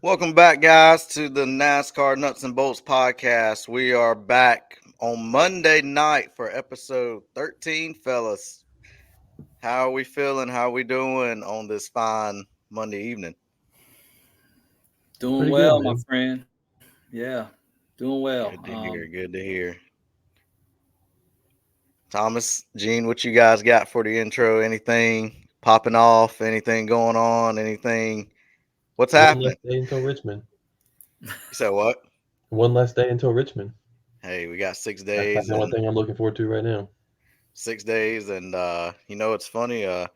Welcome back, guys, to the NASCAR Nuts and Bolts podcast. We are back on Monday night for episode 13, fellas. How are we feeling? How are we doing on this fine Monday evening? Doing Pretty good, well, my man. friend. Yeah, doing well. Good to hear. Good to hear. Thomas, Gene, what you guys got for the intro? Anything popping off? Anything going on? Anything? What's One less happening? day until Richmond. You said what? One less day until Richmond. Hey, we got 6 That's days the only and thing I'm looking forward to right now. 6 days. And, it's funny. It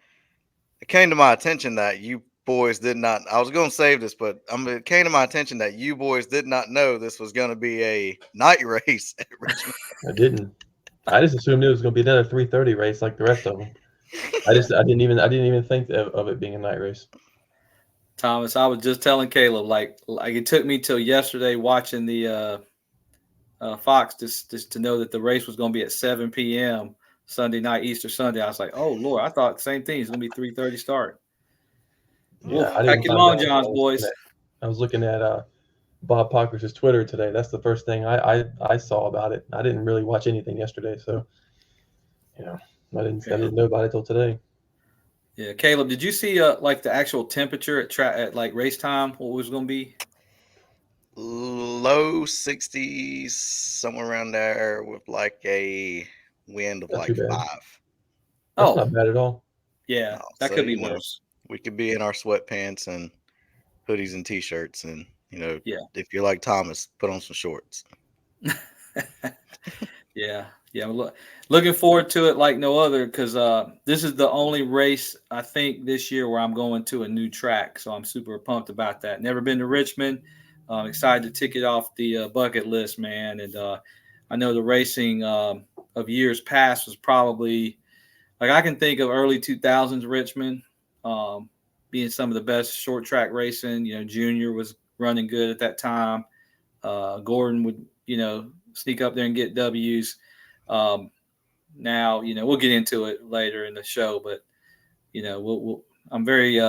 came to my attention that you boys did not. I was going to save this, but it came to my attention that you boys did not know this was going to be a night race at Richmond. I didn't. I just assumed it was going to be another 3:30 race like the rest of them. I didn't even think of it being a night race. Thomas, I was just telling Caleb, like it took me till yesterday watching the Fox just to know that the race was going to be at 7 p.m. Sunday night, Easter Sunday. I was like, oh Lord, I thought the same thing. It's going to be 3:30 start. Yeah, I Pack didn't your find long out. johns, boys. I was looking at Bob Pockrass's Twitter today. That's the first thing I saw about it. I didn't really watch anything yesterday, so I didn't know about it till today. Yeah, Caleb, did you see like the actual temperature at like race time? What was going to be? Low 60s, somewhere around there, with like a wind of Not like too bad. 5. That's Oh, not bad at all. yeah, that So, could be worse. we could be in our ssweatpants and hoodies and t-shirts, and Yeah. if you're like Thomas, put on some shorts. Yeah, looking forward to it like no other because this is the only race I think this year where I'm going to a new track, so I'm super pumped about that. Never been to Richmond. I'm excited to tick it off the bucket list, man. And I know the racing of years past was probably like I can think of early 2000s Richmond being some of the best short track racing. Junior was running good at that time. Gordon would sneak up there and get W's. Now, we'll get into it later in the show, but I'm very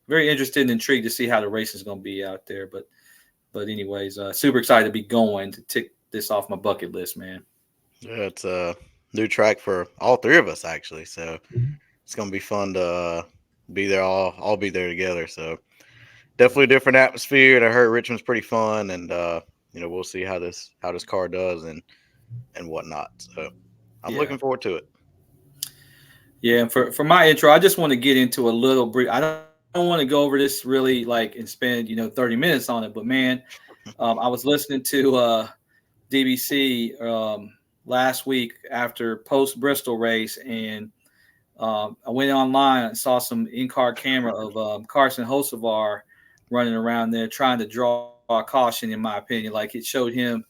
very interested and intrigued to see how the race is going to be out there. But anyways, super excited to be going to tick this off my bucket list, man. Yeah, it's a new track for all three of us actually, so Mhm. it's gonna be fun to be there all be there together. So definitely a different atmosphere. And I heard Richmond's pretty fun, and we'll see how this car does and whatnot. So I'm Yeah. looking forward to it. Yeah, and for my intro, I just want to get into a little brief. I don't want to go over this really like and spend 30 minutes on it. But man, I was listening to DBC last week after post Bristol race, and I went online and saw some in-car camera of Carson Hocevar running around there trying to draw a caution. In my opinion, like it showed him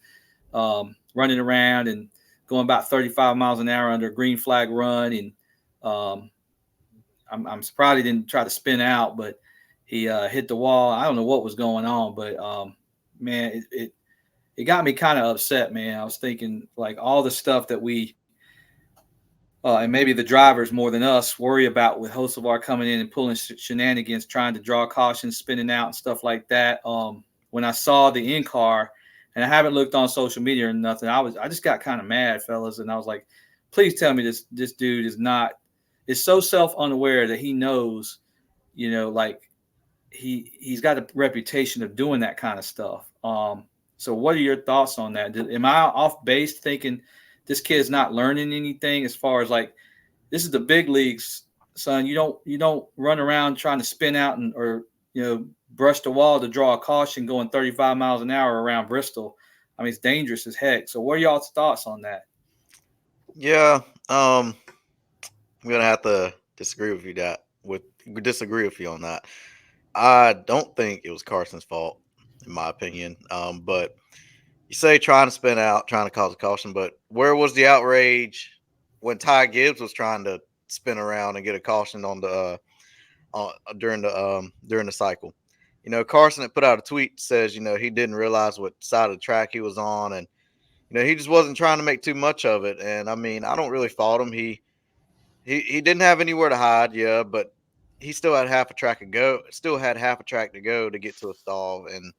running around and going about 35 miles an hour under a green flag run, and um, I'm surprised he didn't try to spin out, but he hit the wall. I don't know what was going on, but man, it got me kind of upset, man. I was thinking like all the stuff that we and maybe the drivers more than us worry about with Hocevar coming in and pulling shenanigans, trying to draw caution, spinning out and stuff like that. When I saw the in car, and I haven't looked on social media or nothing, I just got kind of mad, fellas, and I was like, please tell me this dude is so self unaware that he knows, like he's got a reputation of doing that kind of stuff. So what are your thoughts on that? Am I off base thinking this kid's not learning anything as far as like this is the big leagues, son? You don't run around trying to spin out or brush the wall to draw a caution going 35 miles an hour around Bristol. I mean, it's dangerous as heck. So what are y'all's thoughts on that? Yeah, I'm gonna have to disagree with you on that. I don't think it was Carson's fault, in my opinion. But you say trying to spin out, trying to cause a caution, but where was the outrage when Ty Gibbs was trying to spin around and get a caution on the during the cycle? Carson had put out a tweet says he didn't realize what side of the track he was on, and he just wasn't trying to make too much of it. And I mean, I don't really fault him. He didn't have anywhere to hide, yeah, but he still had half a track to go. Still had half a track to go to get to a stall, and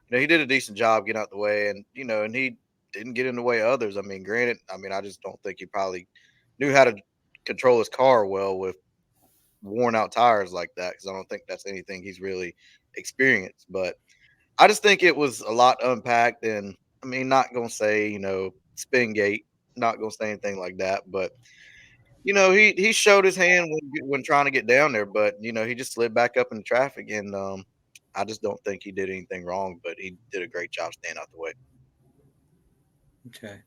he did a decent job getting out the way, and and he didn't get in the way of others. I mean, granted, I just don't think he probably knew how to control his car well with worn out tires like that, because I don't think that's anything he's really experienced. But I just think it was a lot unpacked, and not gonna say spin gate, not gonna say anything like that, but he showed his hand when trying to get down there, but he just slid back up in the traffic, and I just don't think he did anything wrong, but he did a great job staying out the way. Okay.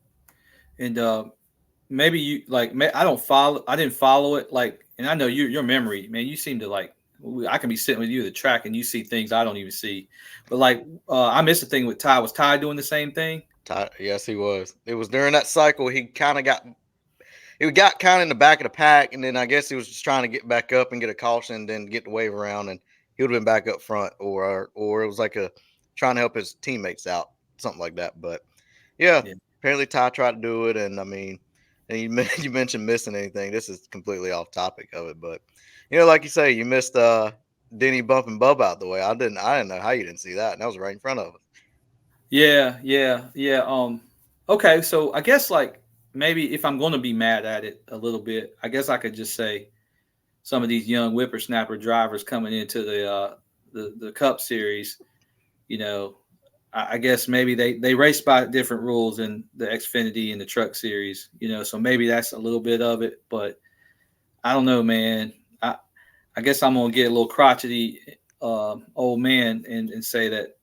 And maybe you like I didn't follow it, like, and I know your memory, man, you seem to like, I can be sitting with you at the track and you see things I don't even see. But like I missed the thing with Ty. Was Ty doing the same thing? Yes, he was. It was during that cycle he got kind of in the back of the pack, and then I guess he was just trying to get back up and get a caution, and then get the wave around, and he would have been back up front, or it was like a trying to help his teammates out, something like that. But yeah, Yeah. apparently Ty tried to do it, and and you mentioned missing anything. This is completely off topic of it, but like you say, you missed Denny bumping Bubba out the way. I didn't know how you didn't see that, and that was right in front of us. Yeah. Okay, so I guess like maybe if I'm going to be mad at it a little bit, I guess I could just say some of these young whippersnapper drivers coming into the Cup Series, you know, I guess maybe they race by different rules in the Xfinity and the Truck Series, so maybe that's a little bit of it, but I don't know, man. I guess I'm gonna get a little crotchety old man and say that.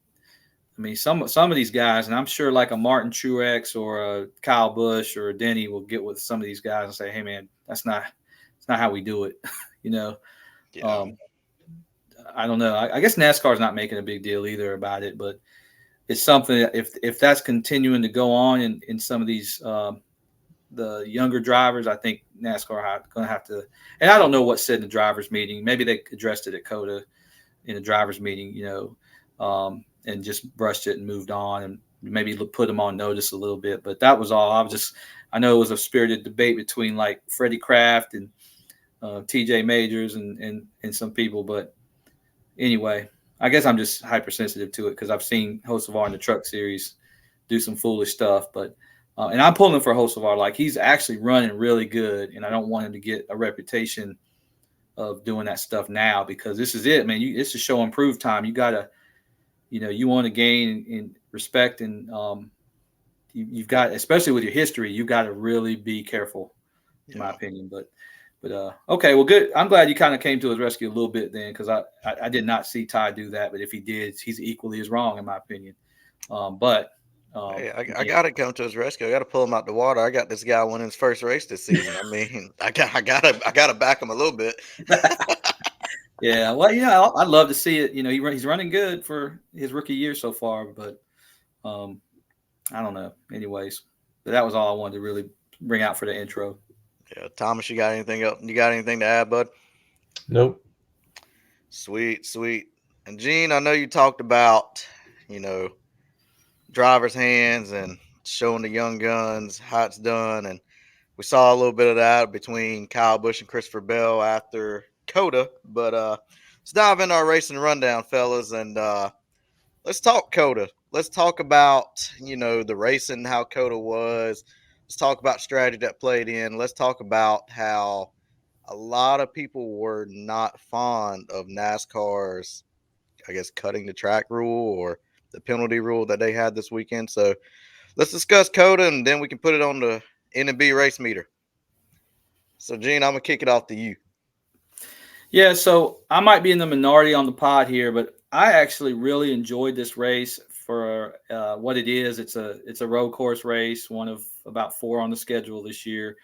I mean, some of these guys, and I'm sure like a Martin Truex or a Kyle Busch or a Denny will get with some of these guys and say, "Hey, man, it's not how we do it." you know, Yeah. I don't know. I guess NASCAR is not making a big deal either about it, but it's something that if that's continuing to go on in some of these the younger drivers, I think NASCAR going to have to. And I don't know what said in the drivers' meeting. Maybe they addressed it at COTA in the drivers' meeting, and just brushed it and moved on, and maybe put them on notice a little bit. But that was all. I know it was a spirited debate between like Freddie Kraft and TJ Majors and some people. But anyway, I guess I'm just hypersensitive to it because I've seen Hocevar in the Truck Series do some foolish stuff. But and I'm pulling for Hocevar. Like, he's actually running really good, and I don't want him to get a reputation of doing that stuff now, because this is it, man. It's a show and prove time. You gotta, you want to gain in respect, and you've got, especially with your history, you got to really be careful, in my opinion. But okay, well, good. I'm glad you kind of came to his rescue a little bit then, because I did not see Ty do that, but if he did, he's equally as wrong, in my opinion. Hey, I got to come to his rescue. I got to pull him out the water. I got this guy winning his first race this season. I gotta back him a little bit. Yeah, well, I'd love to see it. He's running good for his rookie year so far, but I don't know. Anyways, but that was all I wanted to really bring out for the intro. Yeah, Thomas, you got anything else? You got anything to add, bud? Nope. Sweet. And Gene, I know you talked about, driver's hands and showing the young guns how it's done, and we saw a little bit of that between Kyle Busch and Christopher Bell after COTA. But let's dive into our racing rundown, fellas, and let's talk COTA. Let's talk about the racing, how COTA was. Let's talk about strategy that played in. Let's talk about how a lot of people were not fond of NASCAR's, I guess, cutting the track rule or the penalty rule that they had this weekend. So let's discuss COTA, and then we can put it on the N&B race meter. So, Gene, I'm going to kick it off to you. Yeah, so I might be in the minority on the pod here, but I actually really enjoyed this race for what it is. It's a road course race, one of about 4 on the schedule this year.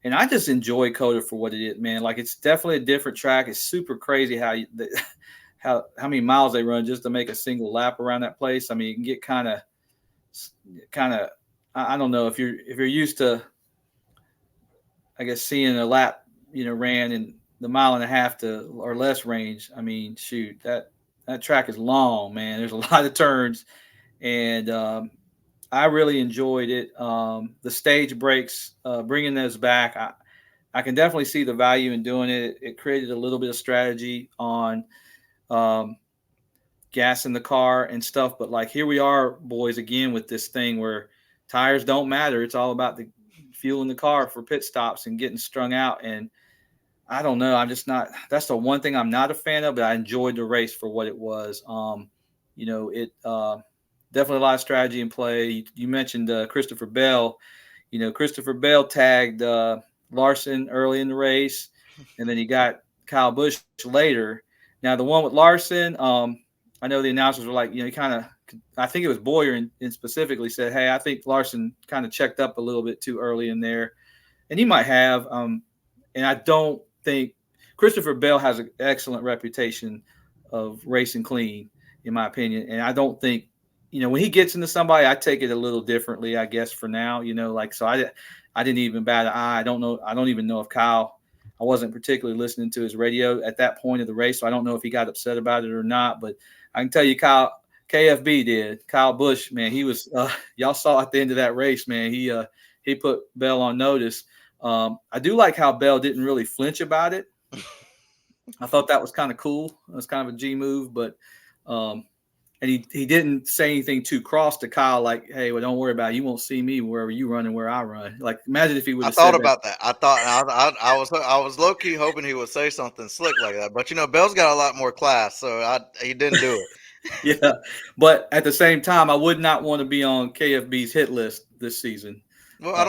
And I just enjoy COTA for what it is, man. Like, it's definitely a different track. It's super crazy how many miles they run just to make a single lap around that place. I mean, you can get kind of I don't know if you're used to, I guess, seeing a lap ran in the 1.5 to or less range. I mean, shoot, that track is long, man. There's a lot of turns, and I really enjoyed it. The stage breaks, bringing those back, I can definitely see the value in doing it. It created a little bit of strategy on um, gas in the car and stuff. But like here we are, boys, again with this thing where tires don't matter. It's all about the fuel in the car for pit stops and getting strung out. And I don't know. I'm just not. That's the one thing I'm not a fan of. But I enjoyed the race for what it was. It definitely a lot of strategy in play. You mentioned Christopher Bell. Christopher Bell tagged Larson early in the race, and then he got Kyle Busch later. Now the one with Larson, I know the announcers were like, he kind of. I think it was Boyer and specifically said, "Hey, I think Larson kind of checked up a little bit too early in there," and he might have. And I don't think Christopher Bell has an excellent reputation of racing clean, in my opinion. And I don't think, when he gets into somebody, I take it a little differently, I guess, for now, so I didn't even bat an eye. I don't know. I don't even know if Kyle, I wasn't particularly listening to his radio at that point of the race. So I don't know if he got upset about it or not, but I can tell you KFB did. Kyle Busch, man, he was, y'all saw at the end of that race, man, he put Bell on notice. I do like how Bell didn't really flinch about it. I thought that was kind of cool. It was kind of a G move, but and he didn't say anything too cross to Kyle, like, "Hey, well, don't worry about it. You won't see me wherever you run and where I run." Like, imagine if he would I have said thought that. about that. I was low key hoping he would say something slick like that. But Bell's got a lot more class, so he didn't do it. Yeah, but at the same time, I would not want to be on KFB's hit list this season. Well, As well.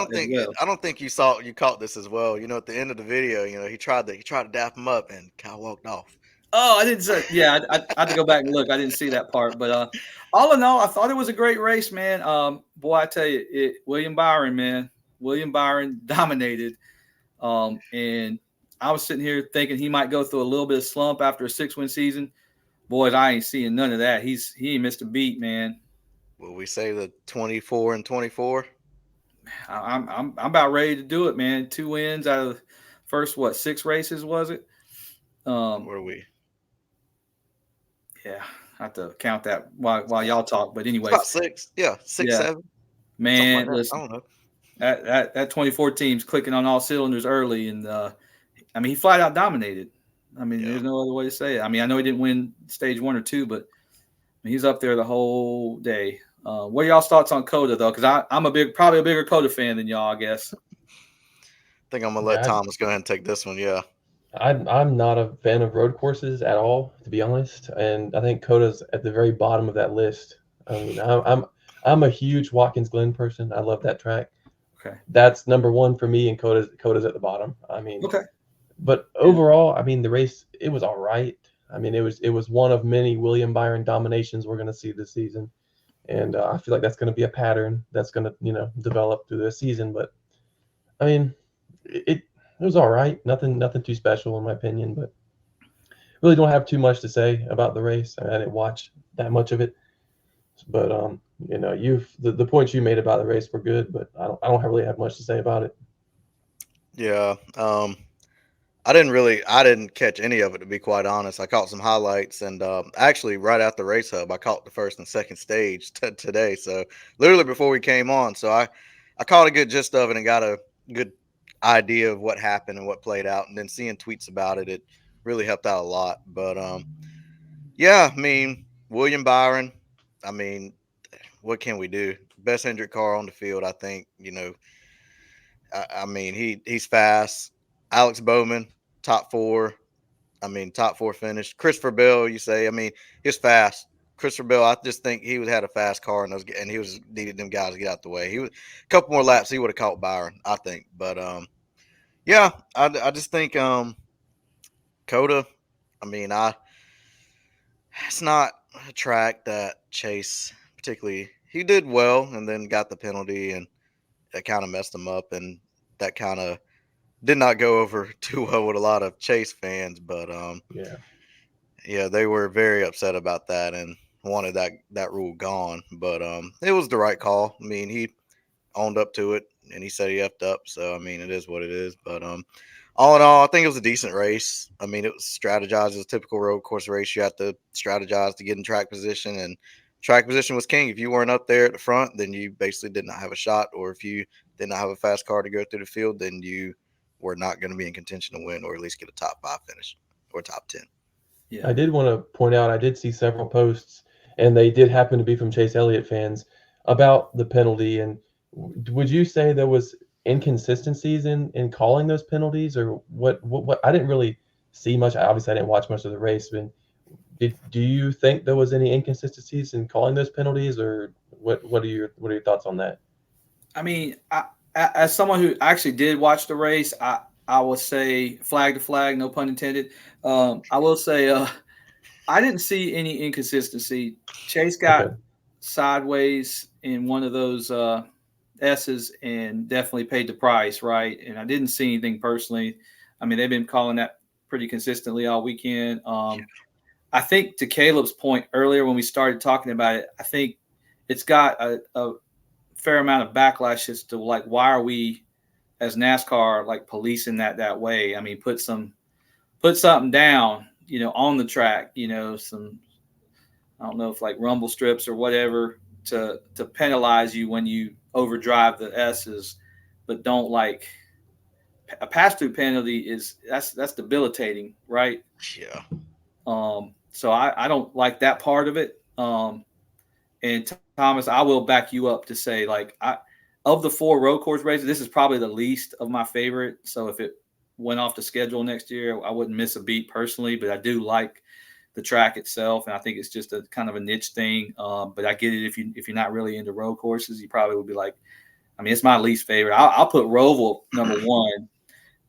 I don't think you caught this as well. At the end of the video, he tried to dap him up, and Kyle walked off. Oh, I didn't say. Yeah, I had to go back and look. I didn't see that part, but all in all, I thought it was a great race, man. Boy, I tell you, William Byron dominated, and I was sitting here thinking he might go through a little bit of slump after a 6-win season. Boys, I ain't seeing none of that. He ain't missed a beat, man. Will we say the 24 and 24? I'm about ready to do it, man. 2 wins out of the first 6 races was it? Where are we? Yeah, I have to count that while y'all talk. But anyways, about 6. Yeah, 6, yeah. 7. Man, Like listen, I don't know. That 24 team's clicking on all cylinders early, and he flat out dominated. There's no other way to say it. I know he didn't win stage 1 or 2, but he's up there the whole day. What are y'all's thoughts on COTA though? Because I'm probably a bigger COTA fan than y'all, I guess. I think I'm gonna let Thomas go ahead and take this one. Yeah. I'm not a fan of road courses at all, to be honest, and I think COTA's at the very bottom of that list. I'm a huge Watkins Glen person. I love that track. Okay, that's number 1 for me, and COTA's at the bottom. okay, but overall, the race, it was all right. It was one of many William Byron dominations we're going to see this season, and I feel like that's going to be a pattern that's going to develop through the season. But it was all right. Nothing too special in my opinion, but really don't have too much to say about the race. I didn't watch that much of it, but the points you made about the race were good, but I don't really have much to say about it. Yeah. I didn't catch any of it, to be quite honest. I caught some highlights, and actually right at the race hub, I caught the first and second stage today. So literally before we came on, so I caught a good gist of it and got a good idea of what happened and what played out, and then seeing tweets about it, it really helped out a lot. But yeah, William Byron, what can we do? Best Hendrick car on the field, I think. He's fast. Alex Bowman, top 4. Top 4 finish. Christopher Bell, you say, he's fast. Christopher Bell, I just think he would had a fast car, and he was needed them guys to get out the way. He was a couple more laps, he would have caught Byron, I think. But yeah, I just think COTA. It's not a track that Chase particularly. He did well, and then got the penalty, and that kind of messed him up, and that kind of did not go over too well with a lot of Chase fans. But yeah, they were very upset about that and wanted that rule gone. But it was the right call. He owned up to it, and he said he effed up. So it is what it is. But all in all, I think it was a decent race. It was strategized as a typical road course race. You have to strategize to get in track position, and track position was king. If you weren't up there at the front, then you basically did not have a shot. Or if you did not have a fast car to go through the field, then you we're not going to be in contention to win or at least get a top 5 finish or top 10. Yeah. I did want to point out I did see several posts, and they did happen to be from Chase Elliott fans about the penalty. And would you say there was inconsistencies in calling those penalties, or what? I didn't really see much. Obviously, I didn't watch much of the race. But do you think there was any inconsistencies in calling those penalties, or what are your thoughts on that? I mean, as someone who actually did watch the race, I will say flag to flag, no pun intended. I will say I didn't see any inconsistency. Chase got Okay. sideways in one of those S's and definitely paid the price, right? And I didn't see anything personally. I mean, they've been calling that pretty consistently all weekend. I think to Kaleb's point earlier when we started talking about it, I think it's got a fair amount of backlash as to like why are we as NASCAR like policing that way? I mean, put something down, on the track, some I don't know if like rumble strips or whatever to penalize you when you overdrive the S's, but don't like a pass through penalty is that's debilitating, right? Yeah. So I don't like that part of it. And Thomas, I will back you up to say like of the 4 road course races, this is probably the least of my favorite. So if it went off the schedule next year, I wouldn't miss a beat personally, but I do like the track itself, and I think it's just a kind of a niche thing. But I get it if you're not really into road courses, you probably would be like, I mean, it's my least favorite. I'll put Roval number 1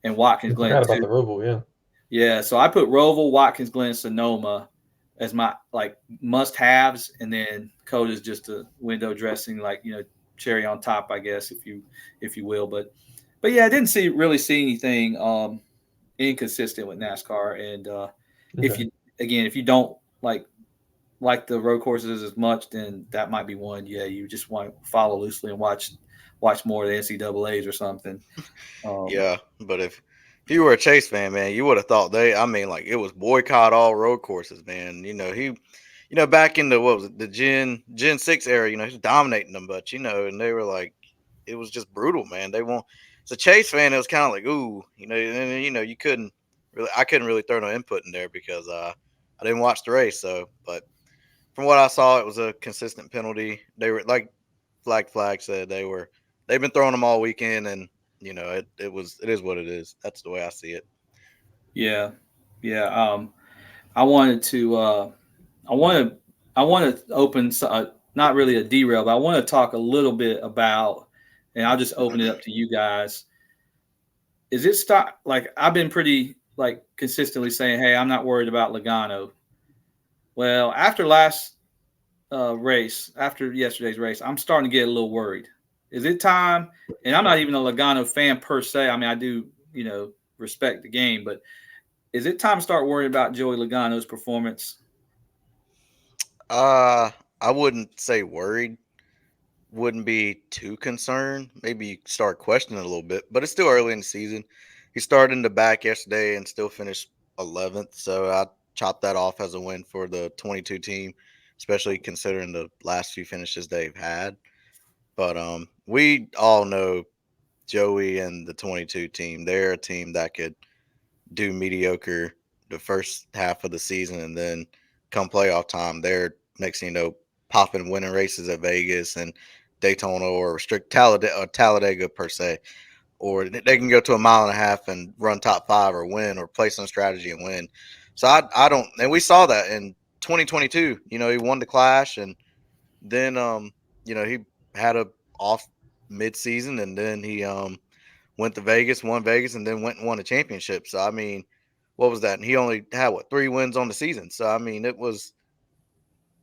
and Watkins I Glen forgot about 2. the Roval. Yeah. Yeah, so I put Roval, Watkins Glen, Sonoma as my like must-haves, and then COTA is just a window dressing, like cherry on top, I guess, if you will. But yeah, I didn't really see anything inconsistent with NASCAR. And Okay. if you don't like the road courses as much, then that might be one. Yeah, you just want to follow loosely and watch more of the NCAA's or something. Yeah, but if you were a Chase fan, man, you would have thought I mean, like it was boycott all road courses, man. Back in the what was it, the Gen 6 era, he was dominating them, but and they were like, it was just brutal, man. They won't. As a Chase fan, it was kind of like, ooh, and you couldn't really, I couldn't really throw no input in there because I didn't watch the race. So, but from what I saw, it was a consistent penalty. They were like Flag said, they've been throwing them all weekend, and it is what it is. That's the way I see it. Yeah, yeah. I wanted to I want to open not really a derail, but I want to talk a little bit about, and I'll just open it up to you guys. Is it stop like I've been pretty like consistently saying, hey, I'm not worried about Logano. Well, after after yesterday's race, I'm starting to get a little worried. Is it time? And I'm not even a Logano fan per se. I mean, I do, respect the game, but is it time to start worrying about Joey Logano's performance? I wouldn't say worried. Wouldn't be too concerned. Maybe you start questioning it a little bit, but it's still early in the season. He started in the back yesterday and still finished 11th, so I chopped that off as a win for the 22 team, especially considering the last few finishes they've had. But we all know Joey and the 22 team. They're a team that could do mediocre the first half of the season, and then come playoff time, they're next thing you know popping winning races at Vegas and Daytona or Talladega per se, or they can go to a mile and a half and run top 5 or win or play some strategy and win. So I don't, and we saw that in 2022. He won the Clash, and then he had a off mid season, and then he went to Vegas, won Vegas, and then went and won a championship. So I mean, what was that? And he only had 3 wins on the season. So I mean, it was.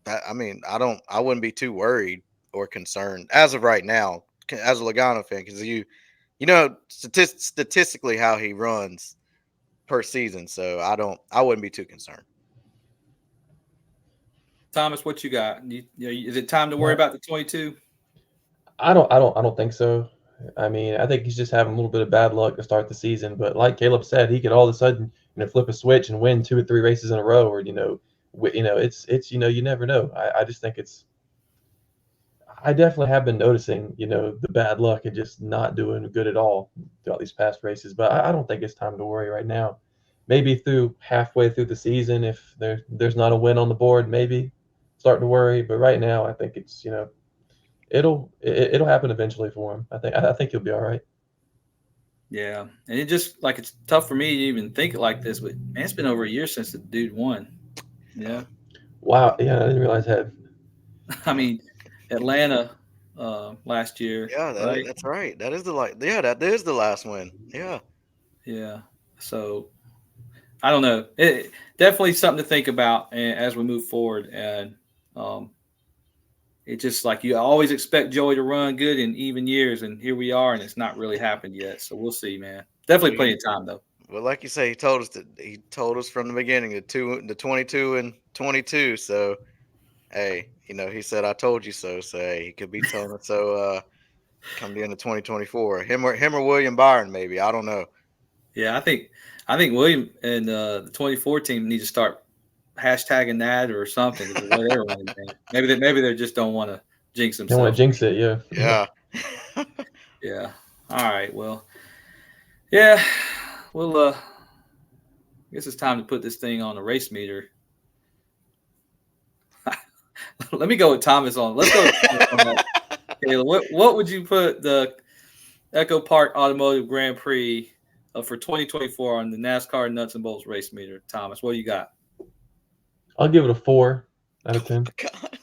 I mean, I wouldn't be too worried or concerned as of right now, as a Logano fan, because statistically how he runs per season. So I wouldn't be too concerned. Thomas, what you got? Is it time to worry Well, about the 22? I don't think so. I mean, I think he's just having a little bit of bad luck to start the season. But like Kaleb said, he could all of a sudden, flip a switch and win 2 or 3 races in a row, or it's you never know. I just think I definitely have been noticing, the bad luck and just not doing good at all throughout these past races. But I don't think it's time to worry right now. Maybe through halfway through the season, if there's not a win on the board, maybe start to worry. But right now, I think it's it'll happen eventually for him. I think he'll be all right. Yeah, and it just like it's tough for me to even think it like this, but man, it's been over a year since the dude won. Yeah, Wow, yeah, I didn't realize that. I mean Atlanta last year, Yeah, right? that's right. That is the that is the last win. Yeah. Yeah, so I don't know. It definitely something to think about as we move forward, and um, it's just like you always expect Joey to run good in even years, and here we are, and it's not really happened yet. So we'll see, man. Well, Definitely plenty of time though. well, like you say, he told us from the beginning the 22 and 22. So hey, he said I told you so. So hey, he could be telling us so. Come the end of 2024, him or William Byron, maybe, I don't know. Yeah, I think William and the 24 team need to start hashtagging that or something. Whatever. Maybe they just don't want to jinx Don't want to themselves. jinx it, yeah. Yeah. Yeah. All right. Well. Yeah. Well. I guess it's time to put this thing on the race meter. Let me go with Thomas on. Let's go with Thomas on that. Kaleb, what would you put the EchoPark Automotive Grand Prix for 2024 on the NASCAR Nuts and Bolts race meter? Thomas, what do you got? I'll give it a 4 out of 10. God.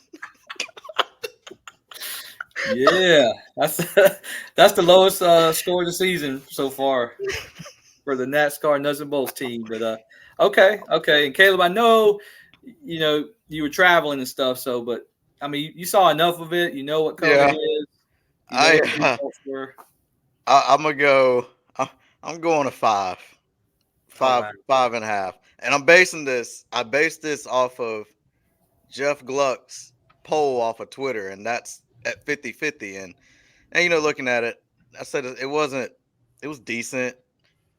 Yeah, that's that's the lowest score of the season so far for the NASCAR Nuts and Bolts team. But okay. And Kaleb, I know you were traveling and stuff, but I mean you saw enough of it. You know what COTA Yeah. is. You know I, what the results were. I'm gonna go. I'm going to five, Oh five, wow. 5.5, and I based this off of Jeff Gluck's poll off of Twitter, and that's at 50-50. And looking at it, I said it wasn't. It was decent,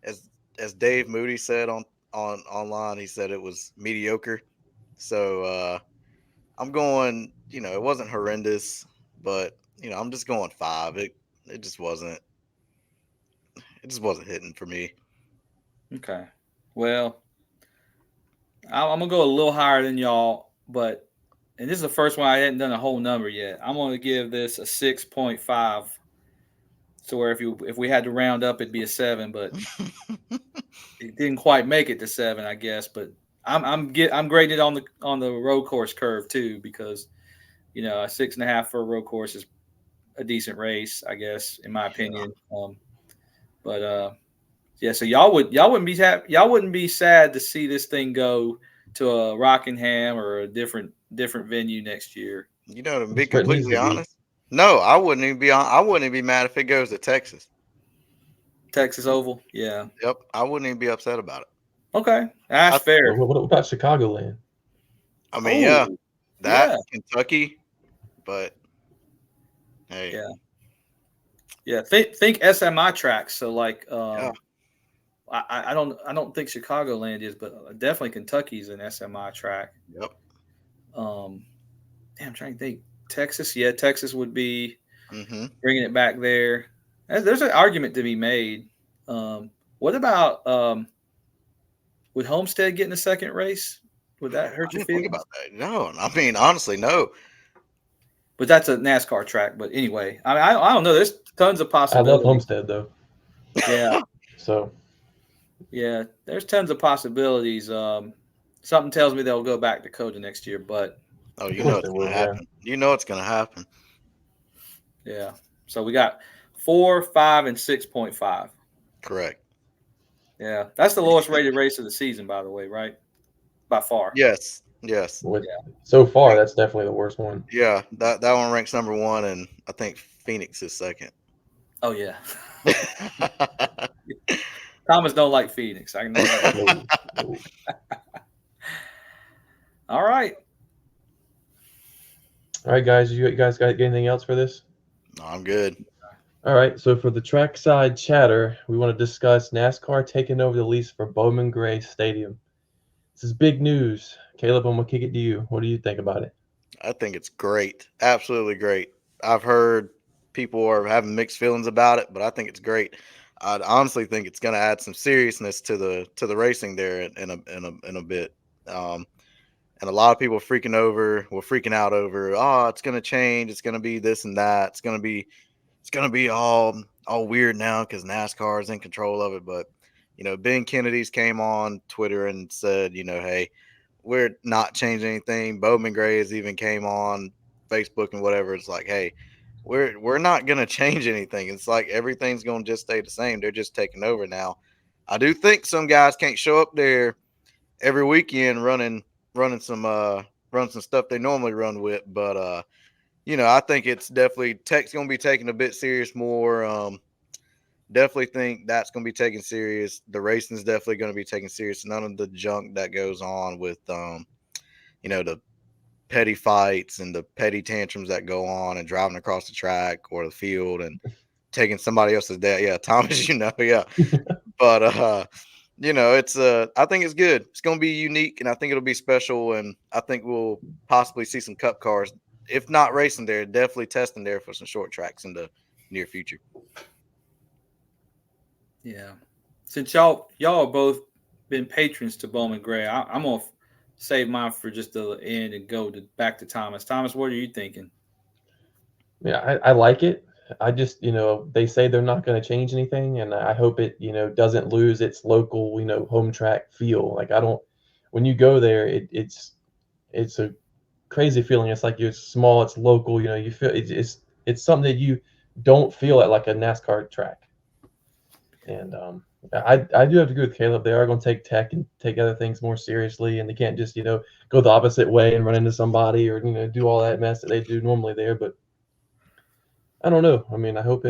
as Dave Moody said on online. He said it was mediocre. So I'm going. It wasn't horrendous, but I'm just going 5. It just wasn't. It just wasn't hitting for me. Okay. Well, I'm gonna go a little higher than y'all, and this is the first one I hadn't done a whole number yet. I'm gonna give this a 6.5. So where if we had to round up, it'd be a 7, but it didn't quite make it to 7, I guess. But I'm grading it on the road course curve too, because a 6.5 for a road course is a decent race, I guess, in my Yeah. opinion. But yeah, so y'all wouldn't be sad to see this thing go to a Rockingham or a different venue next year. To be That's where it needs completely to be. honest, no, I wouldn't even be on. I wouldn't even be mad if it goes to Texas. Texas Oval, yeah. Yep, I wouldn't even be upset about it. Okay, that's I, fair. What about Chicagoland? I mean, yeah, Oh, that yeah, Kentucky, but hey, yeah, yeah. Think SMI tracks. So like, yeah, I don't think Chicagoland is, but definitely Kentucky's an SMI track. yep. Um, damn, I'm trying to think. Texas, yeah, Texas would be Mm-hmm. bringing it back there. There's an argument to be made. What about would Homestead get in a second race? Would that I hurt your didn't think feelings? about that. No, I mean, honestly, no. But that's a NASCAR track. But anyway, I don't know. There's tons of I love possibilities. Homestead though. Yeah, So yeah. There's tons of possibilities. Something tells me they'll go back to COTA next year. But Oh, of course they will, yeah. You know it's gonna happen. yeah. So we got 4, 5, and 6.5. Correct. Yeah, that's the lowest rated race of the season, by the way, right? By far. Yes. Yes. With so far, that's definitely the worst one. Yeah. That one ranks number 1, and I think Phoenix is second. Oh yeah. Thomas don't like Phoenix. I know that. No. All right. All right, guys. You guys got anything else for this? No, I'm good. All right. So for the trackside chatter, we want to discuss NASCAR taking over the lease for Bowman Gray Stadium. This is big news. Kaleb, I'm gonna kick it to you. What do you think about it? I think it's great. Absolutely great. I've heard people are having mixed feelings about it, but I think it's great. I honestly think it's going to add some seriousness to the racing there in a bit. Um, and a lot of people were freaking out over, oh, it's going to change, it's going to be this and that, it's going to be all weird now because NASCAR is in control of it. But Ben Kennedy's came on Twitter and said, hey, we're not changing anything. Bowman Gray has even came on Facebook and whatever. It's like, hey, we're not gonna change anything. It's like everything's gonna just stay the same. They're just taking over now. I do think some guys can't show up there every weekend running some stuff they normally run with, but I think it's definitely Tech's gonna be taking a bit serious more. Definitely think that's going to be taken serious. The racing is definitely going to be taken serious. None of the junk that goes on with, the petty fights and the petty tantrums that go on and driving across the track or the field and taking somebody else's day. Yeah, Thomas, yeah. But, it's, I think it's good. It's going to be unique and I think it'll be special. And I think we'll possibly see some cup cars, if not racing there, definitely testing there for some short tracks in the near future. Yeah. Since y'all have both been patrons to Bowman Gray, I'm gonna save mine for just the end and go back to Thomas. Thomas, what are you thinking? Yeah, I like it. I just, they say they're not going to change anything, and I hope it, doesn't lose its local, home track feel. Like I don't, when you go there, it's a crazy feeling. It's like you're small, it's local. You feel it's something that you don't feel at like a NASCAR track. And I do have to agree with Kaleb. They are going to take tech and take other things more seriously, and they can't just go the opposite way and run into somebody or do all that mess that they do normally there. But I don't know. I mean, I hope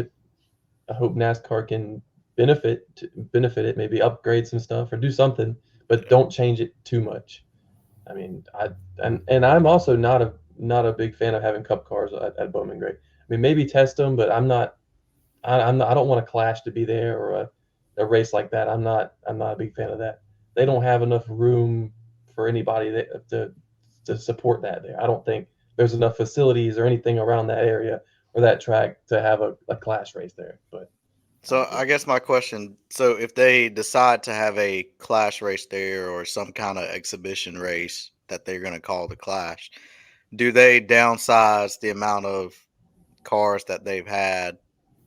NASCAR can benefit it, maybe upgrade some stuff or do something, but don't change it too much. I mean, and I'm also not a big fan of having cup cars at Bowman Gray. I mean, maybe test them, but I don't want a clash to be there or a race like that. I'm not a big fan of that. They don't have enough room for anybody to support that there. I don't think there's enough facilities or anything around that area or that track to have a clash race there. But So I guess my question, so if they decide to have a clash race there or some kind of exhibition race that they're going to call the clash, do they downsize the amount of cars that they've had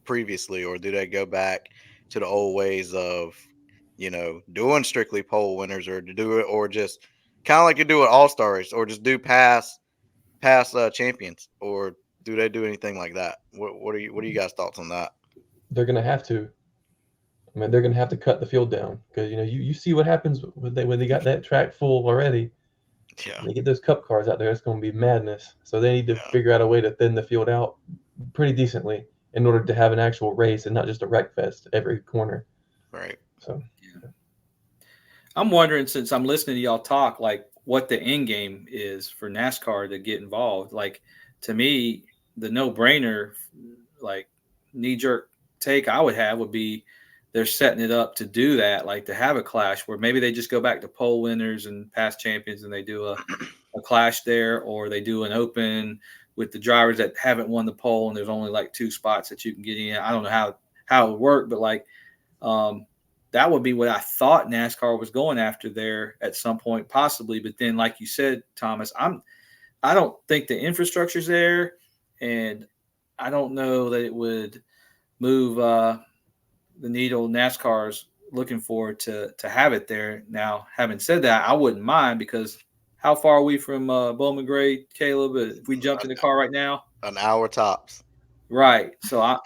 previously, or do they go back to the old ways of, doing strictly pole winners, or to do it, or just kind of like you do with All Stars, or just do past champions, or do they do anything like that? What are you guys' thoughts on that? they're going to have to. I mean, they're going to have to cut the field down because you see what happens when they got that track full already. Yeah, And they get those cup cars out there, it's going to be madness. So they need to yeah, figure out a way to thin the field out pretty decently in order to have an actual race and not just a wreck fest every corner. right. So Yeah. I'm wondering, since I'm listening to y'all talk, like what the end game is for NASCAR to get involved. Like, to me, the no-brainer, like knee-jerk take I would have would be they're setting it up to do that, like to have a clash where maybe they just go back to pole winners and past champions and they do a clash there, or they do an open with the drivers that haven't won the pole and there's only like 2 spots that you can get in. I don't know how it would work, but like um, that would be what I thought NASCAR was going after there at some point, possibly. But then, like you said, Thomas, I don't think the infrastructure's there, and I don't know that it would move the needle NASCAR's looking forward to have it there. Now, having said that, I wouldn't mind because how far are we from Bowman Gray, Kaleb? If we jumped in the car right now, An hour tops. right? So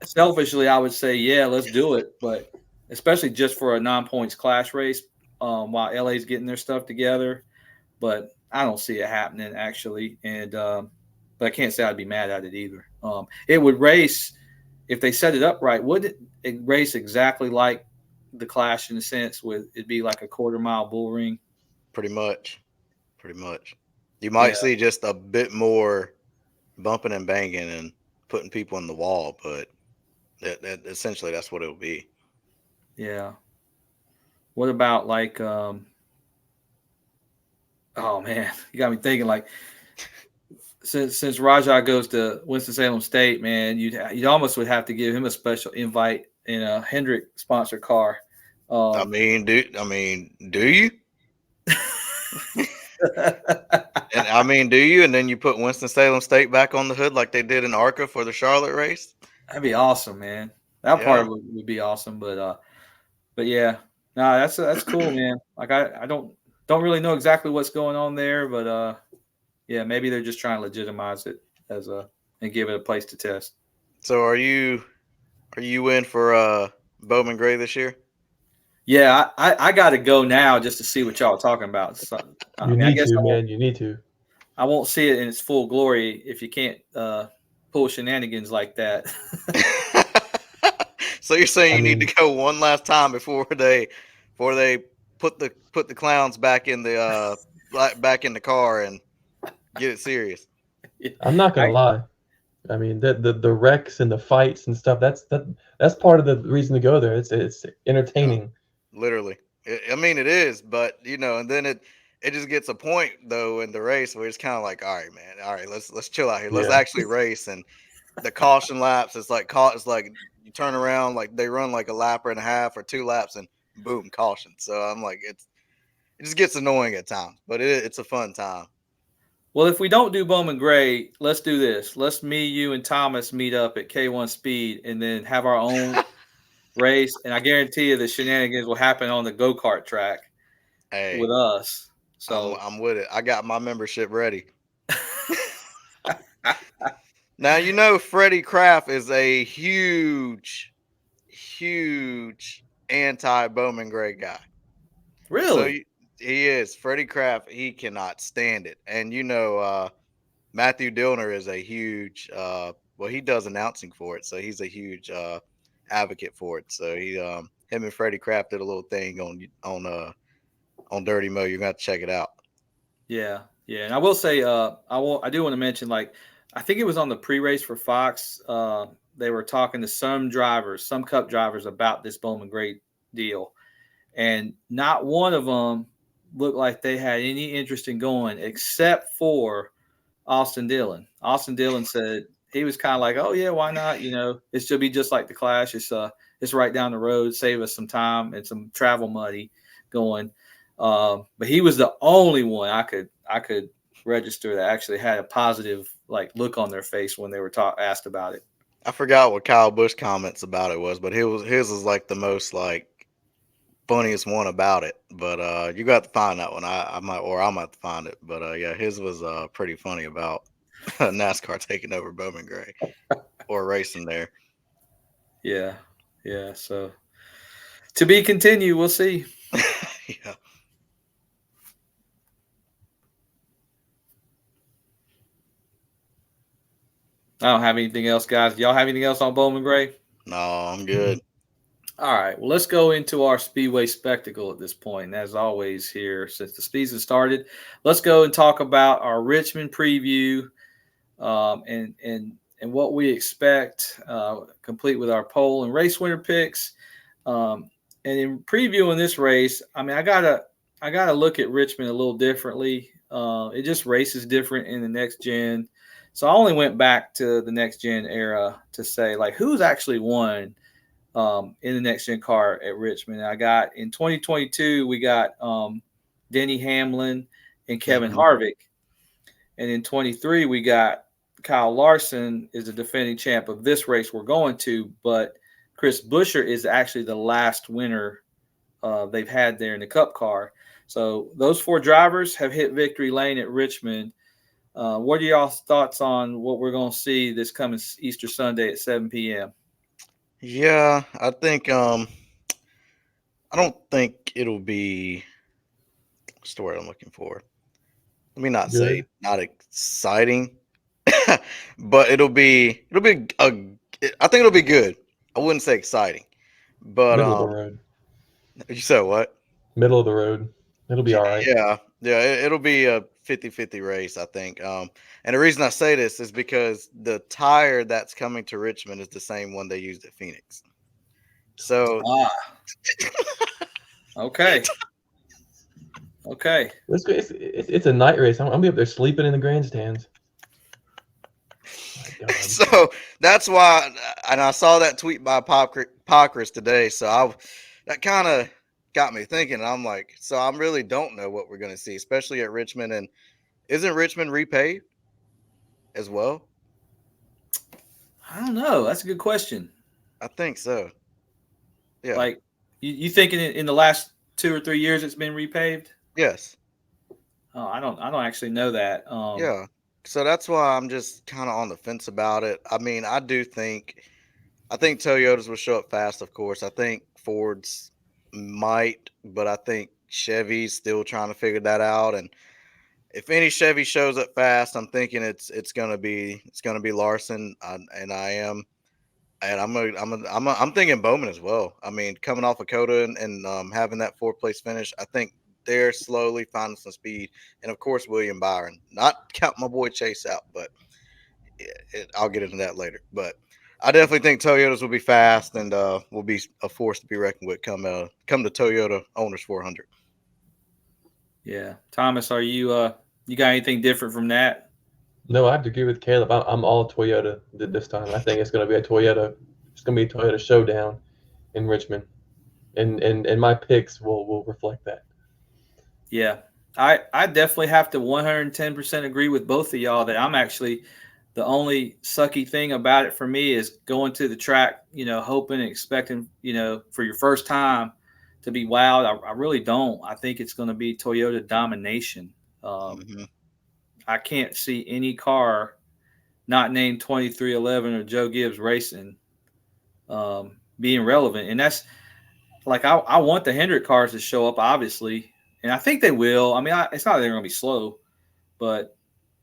selfishly, I would say, yeah, let's do it. But especially just for a non-points clash race, while LA's getting their stuff together. But I don't see it happening actually, and but I can't say I'd be mad at it either. It would race if they set it up right. Would it race exactly like the clash in a sense? With it'd be like a quarter-mile bull ring. Pretty much. Pretty much. You Yeah, might see just a bit more bumping and banging and putting people in the wall, but that essentially that's what it'll be. yeah. What about like oh man, you got me thinking like since Rajah goes to Winston-Salem State, man, you'd almost would have to give him a special invite in a Hendrick sponsored car. I mean, do you? And I mean, do you? And then you put Winston-Salem State back on the hood like they did in ARCA for the Charlotte race. That'd be awesome, man. That part would be awesome, but yeah, no, that's cool, man. Like I don't really know exactly what's going on there, but yeah, maybe they're just trying to legitimize it as and give it a place to test. So are you in for Bowman Gray this year? Yeah, I got to go now just to see what y'all are talking about. So, you need to, man. You need to. I won't see it in its full glory if you can't pull shenanigans like that. So you're saying you need to go one last time before they put the clowns back in the car and get it serious. I'm not gonna lie. I mean, the wrecks and the fights and stuff. That's part of the reason to go there. It's entertaining. Literally, I mean it is, but and then it just gets a point though in the race where it's kind of like, all right, man, all right, let's chill out here. Let's actually race. And the caution laps, it's like you turn around, like they run like a lap and a half or 2 laps, and boom, caution. So I'm like, it just gets annoying at times, but it's a fun time. Well, if we don't do Bowman Gray, let's do this. Let's you, and Thomas meet up at K1 Speed and then have our own race. And I guarantee you the shenanigans will happen on the go-kart track with us. So I'm with it. I got my membership ready. Now, Freddie Kraft is a huge anti-Bowman Gray guy. Really? So he is. Freddie Kraft, he cannot stand it. And Matthew Dillner is a huge he does announcing for it, so he's a huge advocate for it. So him and Freddie Kraft did a little thing on Dirty Mo. You're gonna have to check it out. Yeah. And I will say, I do want to mention, like, I think it was on the pre-race for Fox. They were talking to some Cup drivers about this Bowman Gray deal, and not one of them looked like they had any interest in going, except for Austin Dillon. Austin Dillon said he was kind of like, "Oh yeah, why not? It should be just like the Clash. It's right down the road, save us some time and some travel money going." But he was the only one I could register that actually had a positive look on their face when they were asked about it. I forgot what Kyle Busch comments about it was, but his was like the most funniest one about it. But you got to find that one. I might have to find it. But yeah, his was pretty funny about NASCAR taking over Bowman Gray or racing there. Yeah. So to be continued. We'll see. Yeah. I don't have anything else, guys. Y'all have anything else on Bowman Gray? No, I'm good. All right. Well, let's go into our Speedway Spectacle at this point. And as always here, since the season started, let's go and talk about our Richmond preview and what we expect, complete with our poll and race winner picks. And in previewing this race, I mean, I gotta look at Richmond a little differently. It just races different in the next gen. So I only went back to the next gen era to say who's actually won in the next gen car at Richmond. And I got in 2022 we got Denny Hamlin and Kevin Harvick, and in 23 we got Kyle Larson is the defending champ of this race we're going to, but Chris Buescher is actually the last winner they've had there in the Cup car. So those 4 drivers have hit victory lane at Richmond. What are y'all's thoughts on what we're going to see this coming Easter Sunday at 7 p.m.? Yeah, I think I don't think it'll be what's the word I'm looking for. Let me not say not exciting, but it'll be I think it'll be good. I wouldn't say exciting, but middle of the road. You said what? Middle of the road. It'll be all right. Yeah, it'll be a 50-50 race, I think. And the reason I say this is because the tire that's coming to Richmond is the same one they used at Phoenix. So, okay. It's a night race. I'm gonna be up there sleeping in the grandstands. My God. So that's why, and I saw that tweet by Pockers today. So that kind of got me thinking. I'm like, so I really don't know what we're going to see, especially at Richmond. And isn't Richmond repaved as well? I don't know. That's a good question. I think so. Yeah. Like, you thinking in the last 2 or 3 years it's been repaved? Yes. Oh, I don't actually know that. Yeah. So that's why I'm just kind of on the fence about it. I mean, I think Toyotas will show up fast, of course. I think Fords might, but I think Chevy's still trying to figure that out. And if any Chevy shows up fast, I'm thinking it's gonna be Larson, and I am, and I'm thinking Bowman as well. I mean, coming off of COTA and having that fourth place finish, I think they're slowly finding some speed, and of course William Byron. Not count my boy Chase out, but I'll get into that later. But I definitely think Toyotas will be fast and will be a force to be reckoned with come to Toyota Owners 400. Yeah, Thomas, are you got anything different from that? No, I have to agree with Caleb. I'm all Toyota this time. I think it's going to be a Toyota. It's going to be a Toyota showdown in Richmond, and my picks will reflect that. Yeah, I definitely have to 110% agree with both of y'all that I'm actually the only sucky thing about it for me is going to the track, hoping and expecting, for your first time to be wowed. I really don't. I think it's going to be Toyota domination. Mm-hmm. I can't see any car not named 2311 or Joe Gibbs Racing being relevant. And that's like I want the Hendrick cars to show up, obviously, and I think they will. I mean, it's not that they're going to be slow, but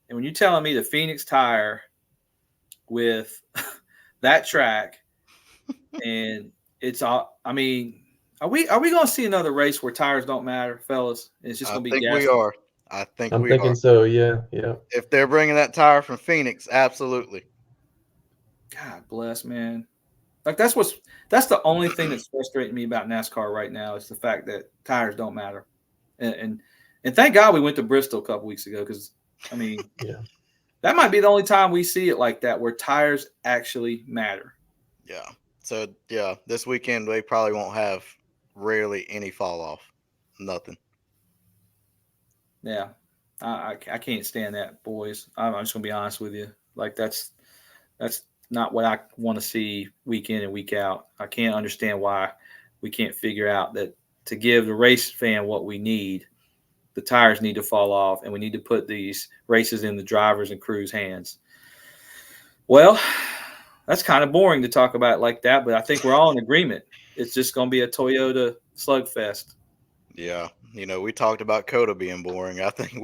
when you're telling me the Phoenix tire with that track, and it's all, I mean, are we going to see another race where tires don't matter, fellas? It's just going to be gas. We are. I think I'm we thinking are. so. Yeah. If they're bringing that tire from Phoenix, absolutely. God bless, man. Like that's the only thing that's frustrating me about NASCAR right now is the fact that tires don't matter, and thank God we went to Bristol a couple weeks ago because I mean, Yeah. That might be the only time we see it like that where tires actually matter. Yeah. So yeah, this weekend they probably won't have rarely any fall off, nothing. Yeah, I can't stand that, boys. I'm just gonna be honest with you. Like that's not what I want to see week in and week out. I can't understand why we can't figure out that to give the race fan what we need, the tires need to fall off, and we need to put these races in the drivers and crews' hands. Well, that's kind of boring to talk about like that, but I think we're all in agreement. It's just going to be a Toyota slugfest. Yeah. We talked about COTA being boring. I think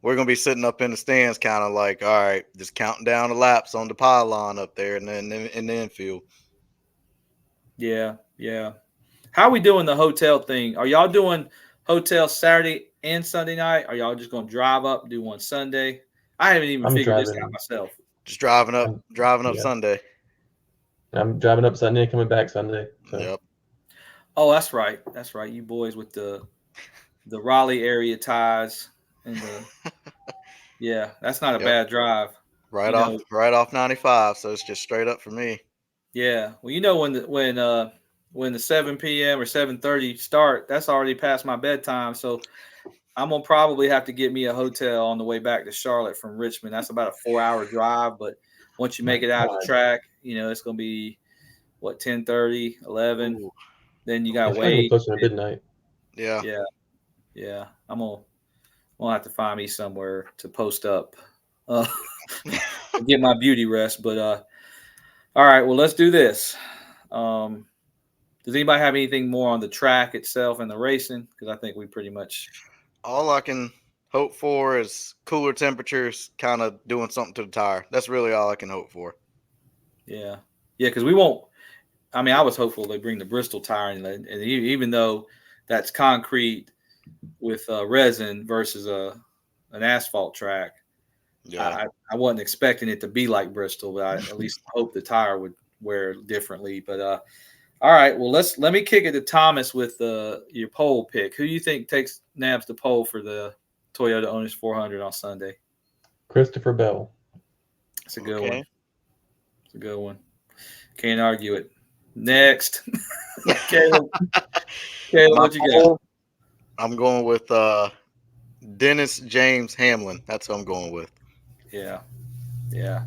we're gonna be sitting up in the stands, kind of like, all right, just counting down the laps on the pylon up there, and then in the infield. Yeah. How are we doing the hotel thing? Are y'all doing hotel Saturday and Sunday night? Are y'all just going to drive up, do one Sunday? I haven't even figured this out myself. Just driving up yeah. Sunday. I'm driving up Sunday and coming back Sunday. So. Yep. Oh, that's right. That's right. You boys with the Raleigh area ties and yeah, that's not a bad drive. Right off 95, so it's just straight up for me. Yeah. Well, when the 7 p.m. or 7:30 start, that's already past my bedtime. So I'm gonna probably have to get me a hotel on the way back to Charlotte from Richmond. That's about a 4-hour drive, but once you make it out of the track, it's gonna be what 10:30, 11. Ooh. Then you gotta it's wait. Closer to midnight. Yeah. I'm gonna have to find me somewhere to post up, get my beauty rest. But all right, well, let's do this. Does anybody have anything more on the track itself and the racing? Because I think we pretty much. All I can hope for is cooler temperatures, kind of doing something to the tire. That's really all I can hope for. Yeah, because we won't. I mean, I was hopeful they bring the Bristol tire, and even though that's concrete with resin versus an asphalt track, Yeah. I wasn't expecting it to be like Bristol, but I at least hope the tire would wear differently. But all right, well let me kick it to Thomas with your pole pick. Who do you think nabs the pole for the Toyota Owners 400 on Sunday? Christopher Bell. It's a good Okay. one. It's a good one. Can't argue it. Next. Caleb, My what you got? poll, I'm going with Dennis James Hamlin. That's who I'm going with. Yeah. Yeah.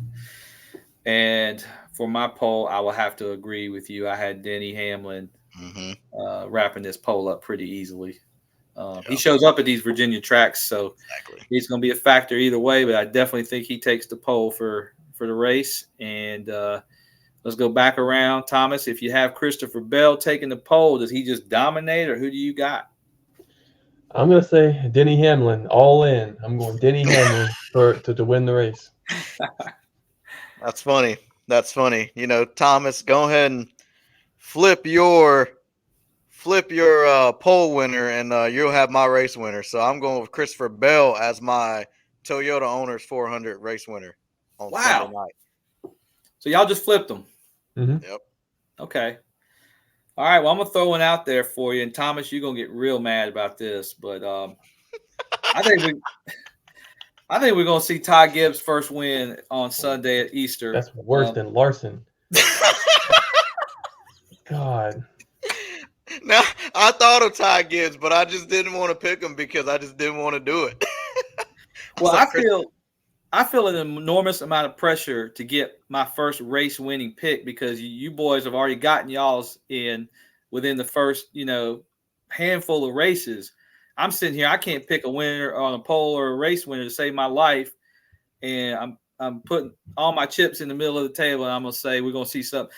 And for my poll, I will have to agree with you. I had Denny Hamlin Hmm. wrapping this poll up pretty easily. He Yeah, shows up at these Virginia tracks, so exactly. he's going to be a factor either way. But I definitely think he takes the pole for the race. And let's go back around, Thomas. If you have Christopher Bell taking the pole, does he just dominate, or who do you got? I'm gonna say Denny Hamlin, all in. I'm going Denny Hamlin to win the race. That's funny. That's funny. Thomas, go ahead and flip your pole winner, and you'll have my race winner. So I'm going with Christopher Bell as my Toyota Owners 400 race winner on Sunday Wow. night. So y'all just flipped them. Mm-hmm. Yep. Okay. All right. Well, I'm gonna throw one out there for you, and Thomas, you're gonna get real mad about this, but I think we're gonna see Ty Gibbs' first win on Sunday at Easter. That's worse than Larson. God. Now, I thought of Ty Gibbs, but I just didn't want to pick him because I just didn't want to do it. Well, I feel an enormous amount of pressure to get my first race winning pick because you boys have already gotten y'all's in within the first, handful of races. I'm sitting here, I can't pick a winner on a pole or a race winner to save my life. And I'm putting all my chips in the middle of the table, and I'm gonna say we're gonna see something.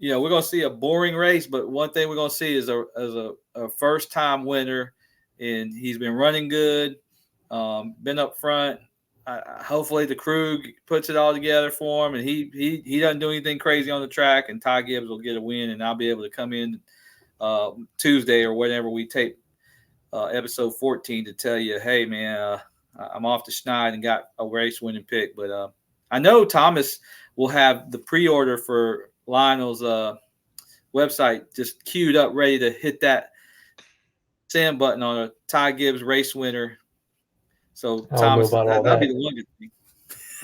We're gonna see a boring race, but one thing we're gonna see is a first time winner, and he's been running good, been up front. Hopefully the crew puts it all together for him, and he doesn't do anything crazy on the track, and Ty Gibbs will get a win, and I'll be able to come in Tuesday or whenever we tape episode 14 to tell you, hey man, I'm off the schneid and got a race winning pick. But I know Thomas will have the pre-order for Lionel's website just queued up, ready to hit that send button on a Ty Gibbs race winner. So I don't know Thomas, about all that'll be that. the one good thing.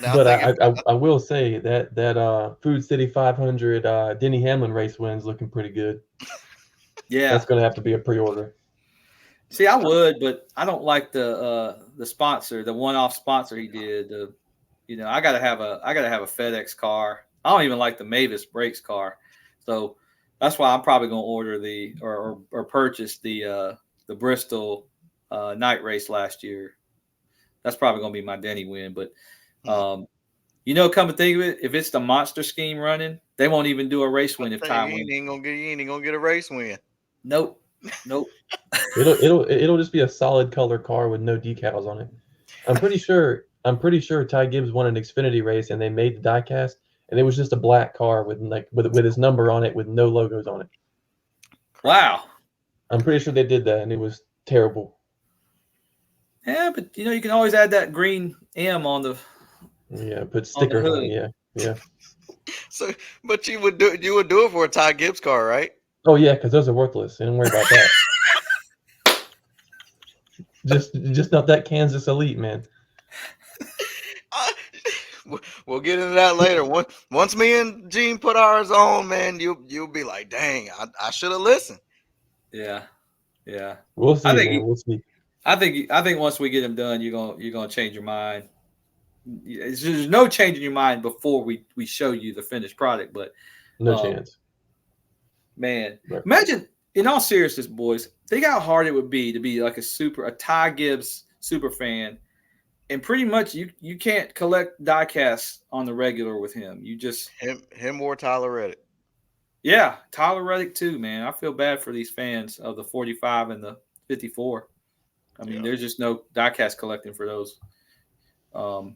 Now, But I will say that Food City 500 Denny Hamlin race win's looking pretty good. Yeah. That's going to have to be a pre-order. See, I would, but I don't like the sponsor, the one-off sponsor he did. I gotta have a FedEx car. I don't even like the Mavis Brakes car, so that's why I'm probably gonna order or purchase the Bristol night race last year. That's probably gonna be my Denny win. But come to think of it, if it's the monster scheme running, they won't even do a race win if Ty wins. you ain't gonna get a race win. Nope. It'll just be a solid color car with no decals on it. I'm pretty sure Ty Gibbs won an Xfinity race and they made the diecast and it was just a black car with his number on it with no logos on it. Wow. I'm pretty sure they did that and it was terrible. Yeah, but you can always add that green M on the put stickers on it. Yeah. So, but you would do it for a Ty Gibbs car, right? Oh yeah, because those are worthless. Don't worry about that. just not that Kansas Elite, man. We'll get into that later. Once me and Gene put ours on, man, you'll be like, dang, I should have listened. Yeah. We'll see, man. We'll see. I think once we get them done, you're gonna change your mind. There's no changing your mind before we show you the finished product, but no chance. Man, right. Imagine, in all seriousness, boys, think how hard it would be to be like a Ty Gibbs super fan, and pretty much you can't collect diecasts on the regular with him. You just him or Tyler Reddick. Yeah, Tyler Reddick too, man. I feel bad for these fans of the 45 and the 54. I mean, there's just no diecast collecting for those. But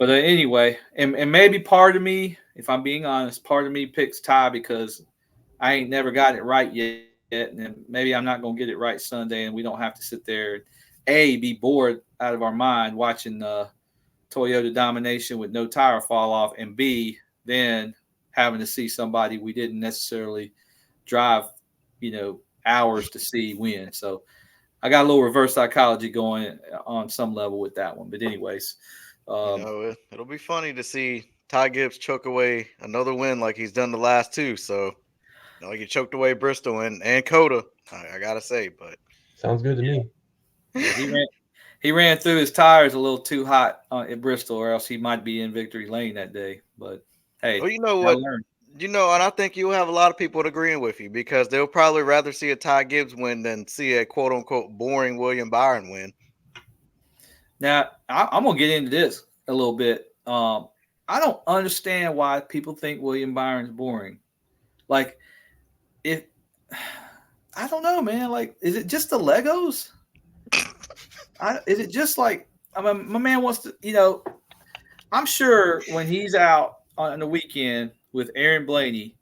anyway, and maybe part of me, if I'm being honest, part of me picks Ty because I ain't never got it right yet, and maybe I'm not going to get it right Sunday, and we don't have to sit there and be bored out of our mind watching Toyota domination with no tire fall off, and B, then having to see somebody we didn't necessarily drive, hours to see win. So I got a little reverse psychology going on some level with that one. But anyways, It'll be funny to see Ty Gibbs choke away another win like he's done the last two. So, he choked away Bristol and COTA. I gotta say, but sounds good to me. Yeah, he ran through his tires a little too hot at Bristol, or else he might be in victory lane that day. But hey, well, you know gotta what? learn. And I think you'll have a lot of people agreeing with you because they'll probably rather see a Ty Gibbs win than see a quote unquote boring William Byron win. Now, I'm gonna get into this a little bit. I don't understand why people think William Byron's boring. Like, if I don't know, man. Like, is it just the Legos? Is it just like my man wants to? I'm sure when he's out on the weekend with Aaron Blaney,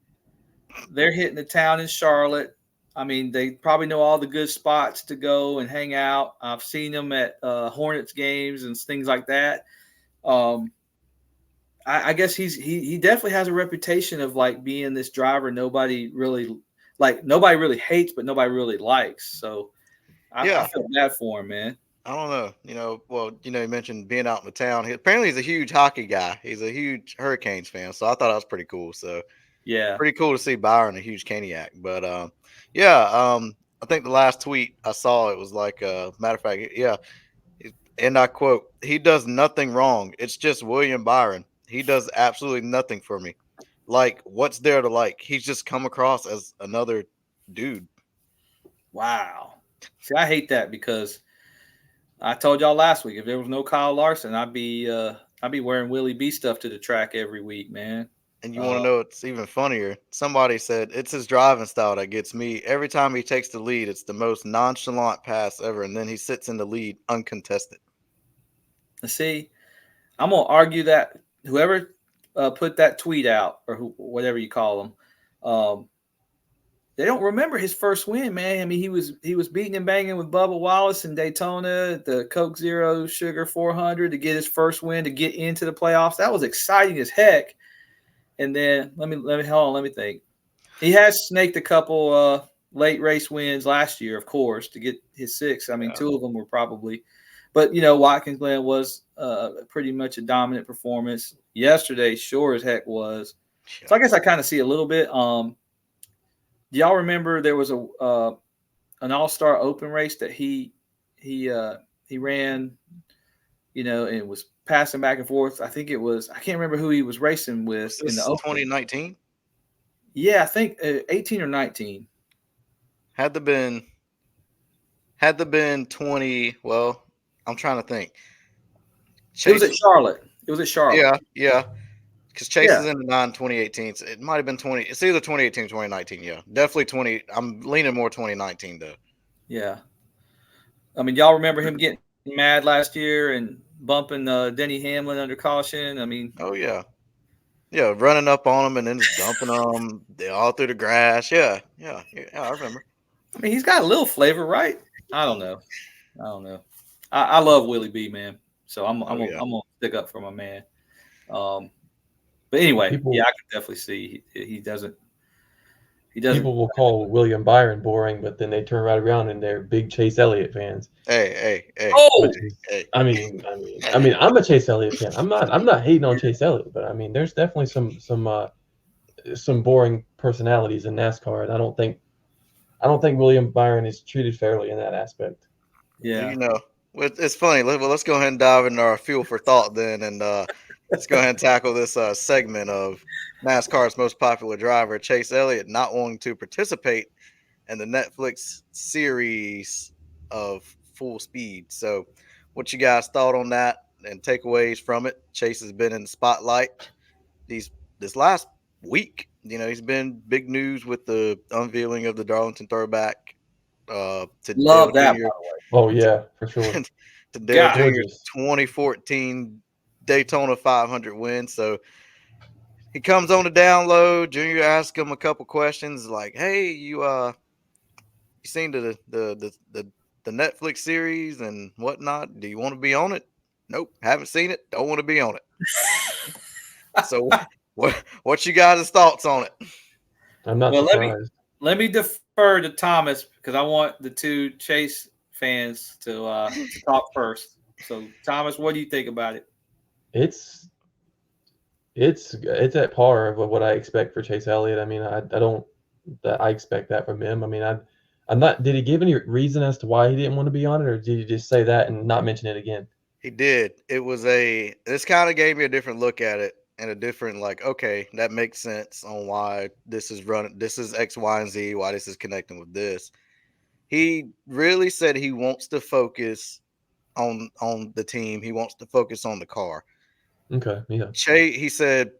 they're hitting the town in Charlotte. I mean, they probably know all the good spots to go and hang out. I've seen them at Hornets games and things like that. I guess he definitely has a reputation of like being this driver nobody really hates, but nobody really likes. So I feel bad for him, man. I don't know. You mentioned being out in the town. Apparently, he's a huge hockey guy. He's a huge Hurricanes fan. So I thought that was pretty cool. So yeah, pretty cool to see Byron, a huge Caniac. But I think the last tweet I saw, it was like, matter of fact, and I quote, "He does nothing wrong. It's just William Byron. He does absolutely nothing for me. Like, what's there to like? He's just come across as another dude." Wow. See, I hate that because I told y'all last week if there was no Kyle Larson, I'd be wearing Willie B stuff to the track every week, man. And you want to know it's even funnier? Somebody said it's his driving style that gets me. Every time he takes the lead, it's the most nonchalant pass ever, and then he sits in the lead uncontested. See, I'm gonna argue that whoever put that tweet out or whatever you call them, they don't remember his first win, man. I mean, he was beating and banging with Bubba Wallace in Daytona, the Coke Zero Sugar 400 to get his first win to get into the playoffs. That was exciting as heck. And then let me think. He has snaked a couple late race wins last year, of course, to get his six. I mean, two of them were probably, but Watkins Glen was pretty much a dominant performance yesterday. Sure as heck was. Yeah. So I guess I kind of see a little bit. Do y'all remember there was an All-Star Open race that he ran, and it was passing back and forth. I think it was, I can't remember who he was racing with in the Open. 2019? Yeah, I think 18 or 19. Had to been 20. Well, I'm trying to think. Chase, it was at Charlotte. Yeah. Because Chase is in the 2018. So it might have been 20. It's either 2018 or 2019. Yeah, definitely 20. I'm leaning more 2019 though. Yeah. I mean, y'all remember him getting mad last year and bumping Denny Hamlin under caution? I mean. Oh, yeah. Yeah, running up on him and then just dumping them all through the grass. Yeah, I remember. I mean, he's got a little flavor, right? I don't know. I love Willie B, man. So I'm gonna stick up for my man. But anyway, I can definitely see he doesn't. People will call William Byron boring, but then they turn right around and they're big Chase Elliott fans. Hey. Oh, I mean, I'm a Chase Elliott fan. I'm not hating on Chase Elliott, but I mean, there's definitely some boring personalities in NASCAR, and I don't think William Byron is treated fairly in that aspect. Yeah, it's funny. Let's go ahead and dive into our fuel for thought then, and let's go ahead and tackle this segment of NASCAR's most popular driver, Chase Elliott, not wanting to participate in the Netflix series of Full Speed. So what you guys thought on that and takeaways from it? Chase has been in the spotlight this last week. He's been big news with the unveiling of the Darlington throwback. Love Dale that, Jr. Oh, yeah, for sure. to Dale Jr.'s 2014 Daytona 500 win. So he comes on the download. Junior asks him a couple questions like, "Hey, you seen the Netflix series and whatnot? Do you want to be on it?" "Nope, haven't seen it. Don't want to be on it." So what you guys' thoughts on it? I'm not surprised. Let me defer to Thomas because I want the two Chase fans to talk first. So Thomas, what do you think about it? it's at par of what I expect for Chase Elliott. I mean, I don't that I expect that from him. I mean, I'm not. Did he give any reason as to why he didn't want to be on it, or did he just say that and not mention it again? He did. This kind of gave me a different look at it and a different, like, okay, that makes sense on why this is running. This is X, Y, and Z, why this is connecting with this. He really said he wants to focus on the team. He wants to focus on the car. Okay, yeah. He said,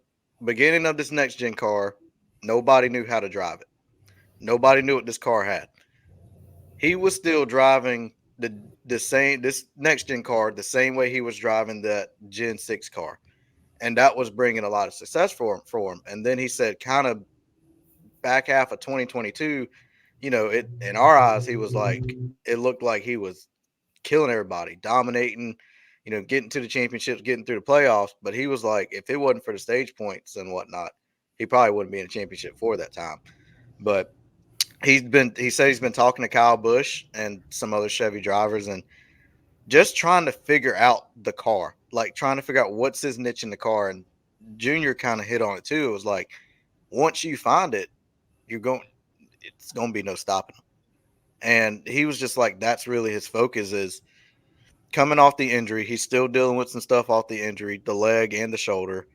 beginning of this next gen car, nobody knew how to drive it. Nobody knew what this car had. He was still driving the same this next gen car the same way he was driving that Gen 6 car. And that was bringing a lot of success for him. And then he said kind of back half of 2022, it in our eyes, he was like it looked like he was killing everybody, dominating, getting to the championships, getting through the playoffs. But he was like, if it wasn't for the stage points and whatnot, he probably wouldn't be in a championship for that time. But he said he's been talking to Kyle Busch and some other Chevy drivers and just trying to figure out the car, like trying to figure out what's his niche in the car. And Junior kind of hit on it too. It was like, once you find it, it's going to be no stopping him. And he was just like, that's really his focus is coming off the injury. He's still dealing with some stuff off the injury, the leg and the shoulder.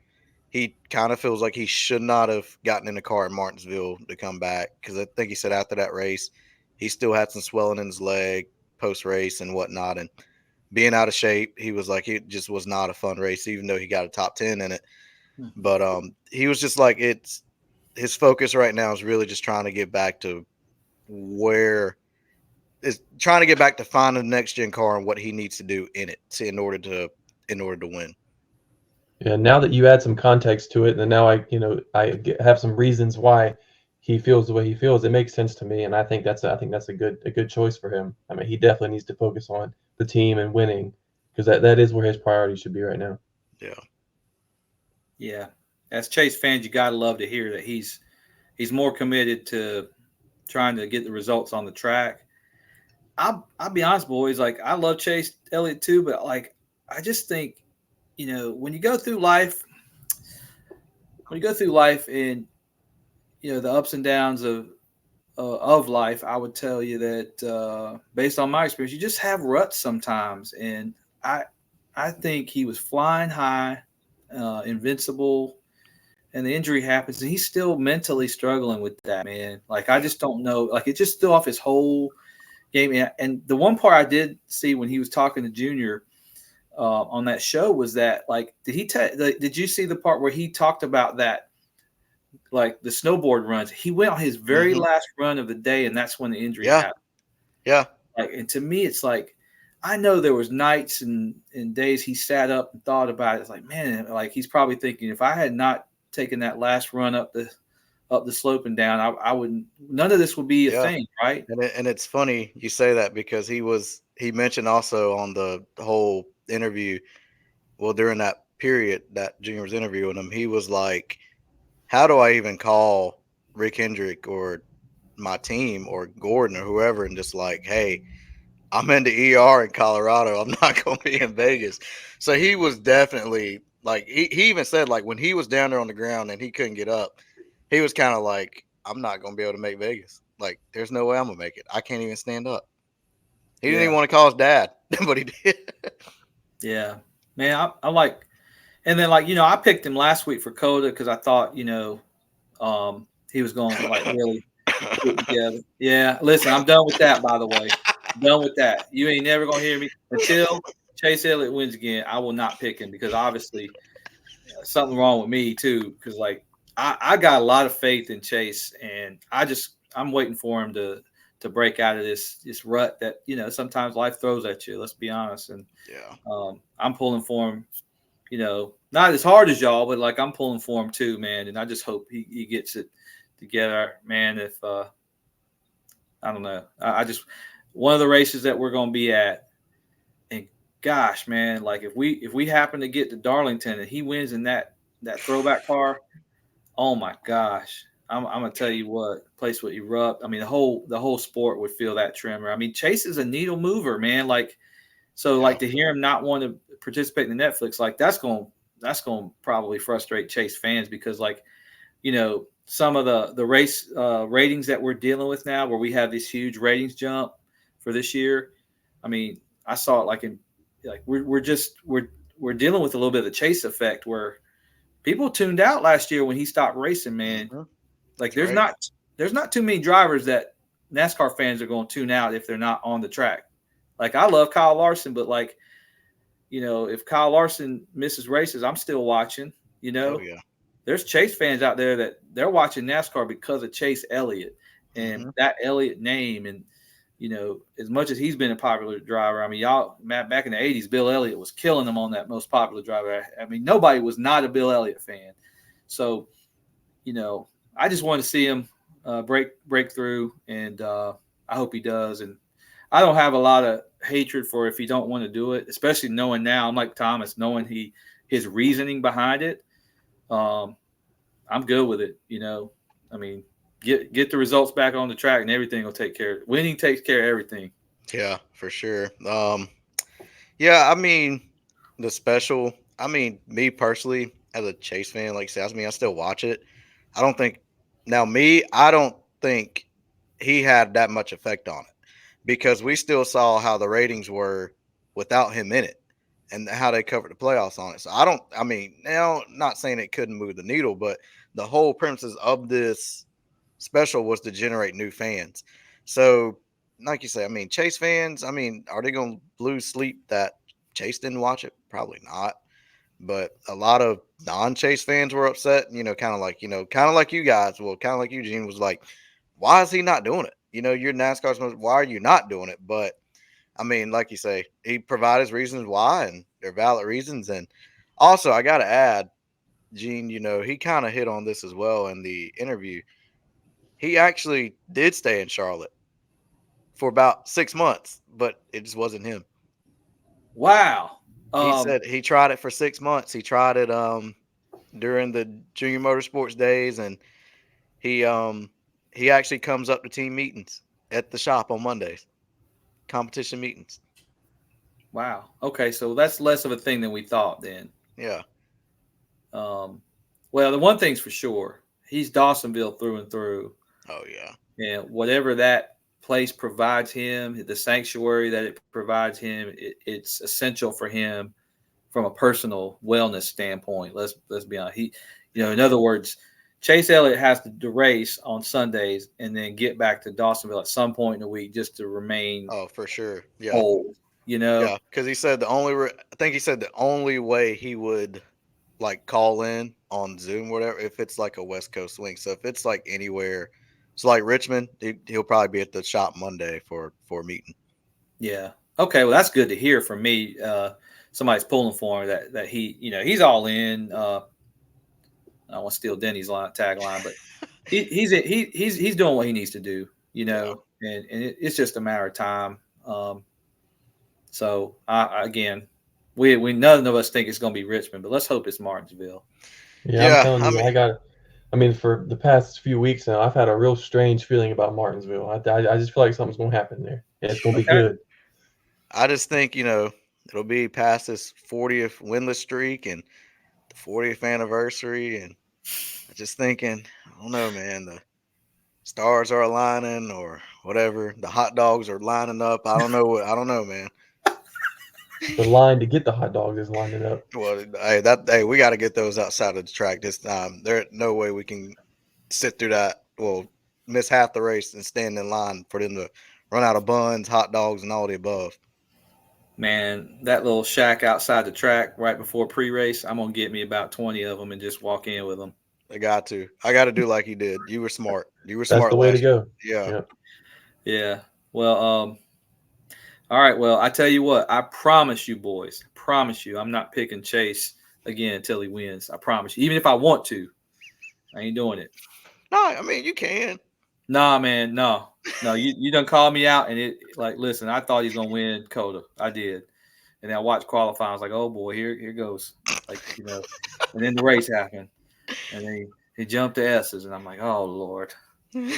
He kind of feels like he should not have gotten in the car in Martinsville to come back because I think he said after that race, he still had some swelling in his leg post race and whatnot. And being out of shape, he was like, it just was not a fun race, even though he got a top 10 in it. But he was just like, his focus right now is really just trying to get back to trying to get back to finding the next gen car and what he needs to do in it in order to win. Yeah, now that you add some context to it, and now have some reasons why he feels the way he feels. It makes sense to me, and I think that's a good choice for him. I mean, he definitely needs to focus on the team and winning because that is where his priority should be right now. Yeah. As Chase fans, you gotta love to hear that he's more committed to trying to get the results on the track. I'll be honest, boys. Like, I love Chase Elliott too, but like, I just think, when you go through life and, the ups and downs of life, I would tell you that based on my experience, you just have ruts sometimes. And I think he was flying high, invincible, and the injury happens, and he's still mentally struggling with that, man. Like, I just don't know. Like, it just threw off his whole game. And the one part I did see when he was talking to Junior on that show was that, like, did you see the part where he talked about that, like the snowboard runs? He went on his very last run of the day, and that's when the injury happened. Yeah. Like, and to me, it's like, I know there was nights and days he sat up and thought about it. It's like, man, like, he's probably thinking, if I had not taken that last run up the slope and down, I wouldn't. None of this would be a thing, right? And it's funny you say that because he mentioned also on the whole interview, well, during that period that Junior was interviewing him, he was like, how do I even call Rick Hendrick or my team or Gordon or whoever and just like, hey, I'm in the ER in Colorado. I'm not going to be in Vegas. So he was definitely like, he even said, like, when he was down there on the ground and he couldn't get up, he was kind of like, I'm not going to be able to make Vegas. Like, there's no way I'm going to make it. I can't even stand up. He didn't even want to call his dad, but he did. Yeah, man, I like, and then, like, I picked him last week for COTA because I thought, he was going to, like, really put it together. Yeah, listen, I'm done with that, by the way. I'm done with that. You ain't never going to hear me until Chase Elliott wins again. I will not pick him because obviously something wrong with me too. Because, like, I got a lot of faith in Chase, and I'm waiting for him to break out of this rut that, sometimes life throws at you. Let's be honest. And I'm pulling for him, not as hard as y'all, but, like, I'm pulling for him too, man. And I just hope he gets it together, man. If I don't know, I just, one of the races that we're going to be at, and gosh, man, like, if we happen to get to Darlington and he wins in that throwback car, oh my gosh, I'm gonna tell you what, place would erupt. I mean, the whole sport would feel that tremor. I mean, Chase is a needle mover, man. Like, so like, to hear him not want to participate in the Netflix, like, that's going to that's going to probably frustrate Chase fans because, like, some of the race ratings that we're dealing with now, where we have this huge ratings jump for this year. I mean, I saw it like we're dealing with a little bit of the Chase effect where people tuned out last year when he stopped racing, man. Mhm. Like That's right. there's not too many drivers that NASCAR fans are going to tune out if they're not on the track. Like I love Kyle Larson, but like, if Kyle Larson misses races, I'm still watching, Oh yeah. There's Chase fans out there that they're watching NASCAR because of Chase Elliott and Hmm. that Elliott name. And, as much as he's been a popular driver, I mean, y'all, Matt, back in the 80s, Bill Elliott was killing them on that most popular driver. I mean, nobody was not a Bill Elliott fan. So, I just want to see him break through, and I hope he does. And I don't have a lot of hatred for if he don't want to do it, especially knowing now. I'm like Thomas, knowing his reasoning behind it. I'm good with it. I mean, get the results back on the track, and everything will take care. Winning takes care of everything. Yeah, for sure. Yeah, I mean, the special. I mean, me personally, as a Chase fan, like I said, I still watch it. I don't think now me. I don't think he had that much effect on it because we still saw how the ratings were without him in it and how they covered the playoffs on it. So I don't. I mean, now not saying it couldn't move the needle, but the whole premises of this special was to generate new fans. So, like you say, I mean, Chase fans, I mean, are they going to lose sleep that Chase didn't watch it? Probably not. But a lot of non-Chase fans were upset, kind of like you guys, well, kind of like Eugene was like, why is he not doing it? You're NASCAR's most, why are you not doing it? But I mean, like you say, he provided his reasons why, and they're valid reasons. And also, I got to add, Gene, he kind of hit on this as well in the interview. He actually did stay in Charlotte for about 6 months, but it just wasn't him. Wow. He said he tried it for 6 months. He tried it during the junior motorsports days, and he um he actually comes up to team meetings at the shop on Mondays, competition meetings. Wow. Okay, so that's less of a thing than we thought then. Yeah. Um, well, the one thing's for sure, he's Dawsonville through and through. Oh yeah. And whatever that place provides him, the sanctuary that it provides him, it's essential for him from a personal wellness standpoint. Let's be honest. In other words, Chase Elliott has to race on Sundays and then get back to Dawsonville at some point in the week just to remain Oh, for sure. Yeah. whole. Yeah. Because he said I think he said the only way he would like call in on Zoom, whatever, if it's like a West Coast link. So if it's like anywhere, so like Richmond, he'll probably be at the shop Monday for a meeting. Yeah. Okay. Well, that's good to hear from me. Somebody's pulling for him that he, he's all in. I don't want to steal Denny's tagline, but he's doing what he needs to do, Yeah. and it's just a matter of time. So again, we none of us think it's going to be Richmond, but let's hope it's Martinsville. Yeah, I'm telling you, I mean, for the past few weeks now, I've had a real strange feeling about Martinsville. I just feel like something's going to happen there, and it's going to be good. I just think, it'll be past this 40th winless streak and the 40th anniversary. And I'm just thinking, I don't know, man, the stars are aligning or whatever. The hot dogs are lining up. I don't know, man. The line to get the hot dogs is lining up. Well, hey, we got to get those outside of the track this time. There's no way we can sit through that. Well, miss half the race and stand in line for them to run out of buns, hot dogs, and all the above. Man, that little shack outside the track right before pre-race, I'm gonna get me about 20 of them and just walk in with them. I got to do like you did. You were smart. That's the way to go. Yeah. Yeah. Well, all right. Well, I tell you what, I promise you, boys, I'm not picking Chase again until he wins. I promise you. Even if I want to, I ain't doing it. No, I mean you can. Nah, man, no. You done called me out, and listen, I thought he's gonna win COTA. I did, and I watched qualifying. I was like, oh boy, here goes. And then the race happened, and then he jumped to S's, and I'm like, oh Lord, well,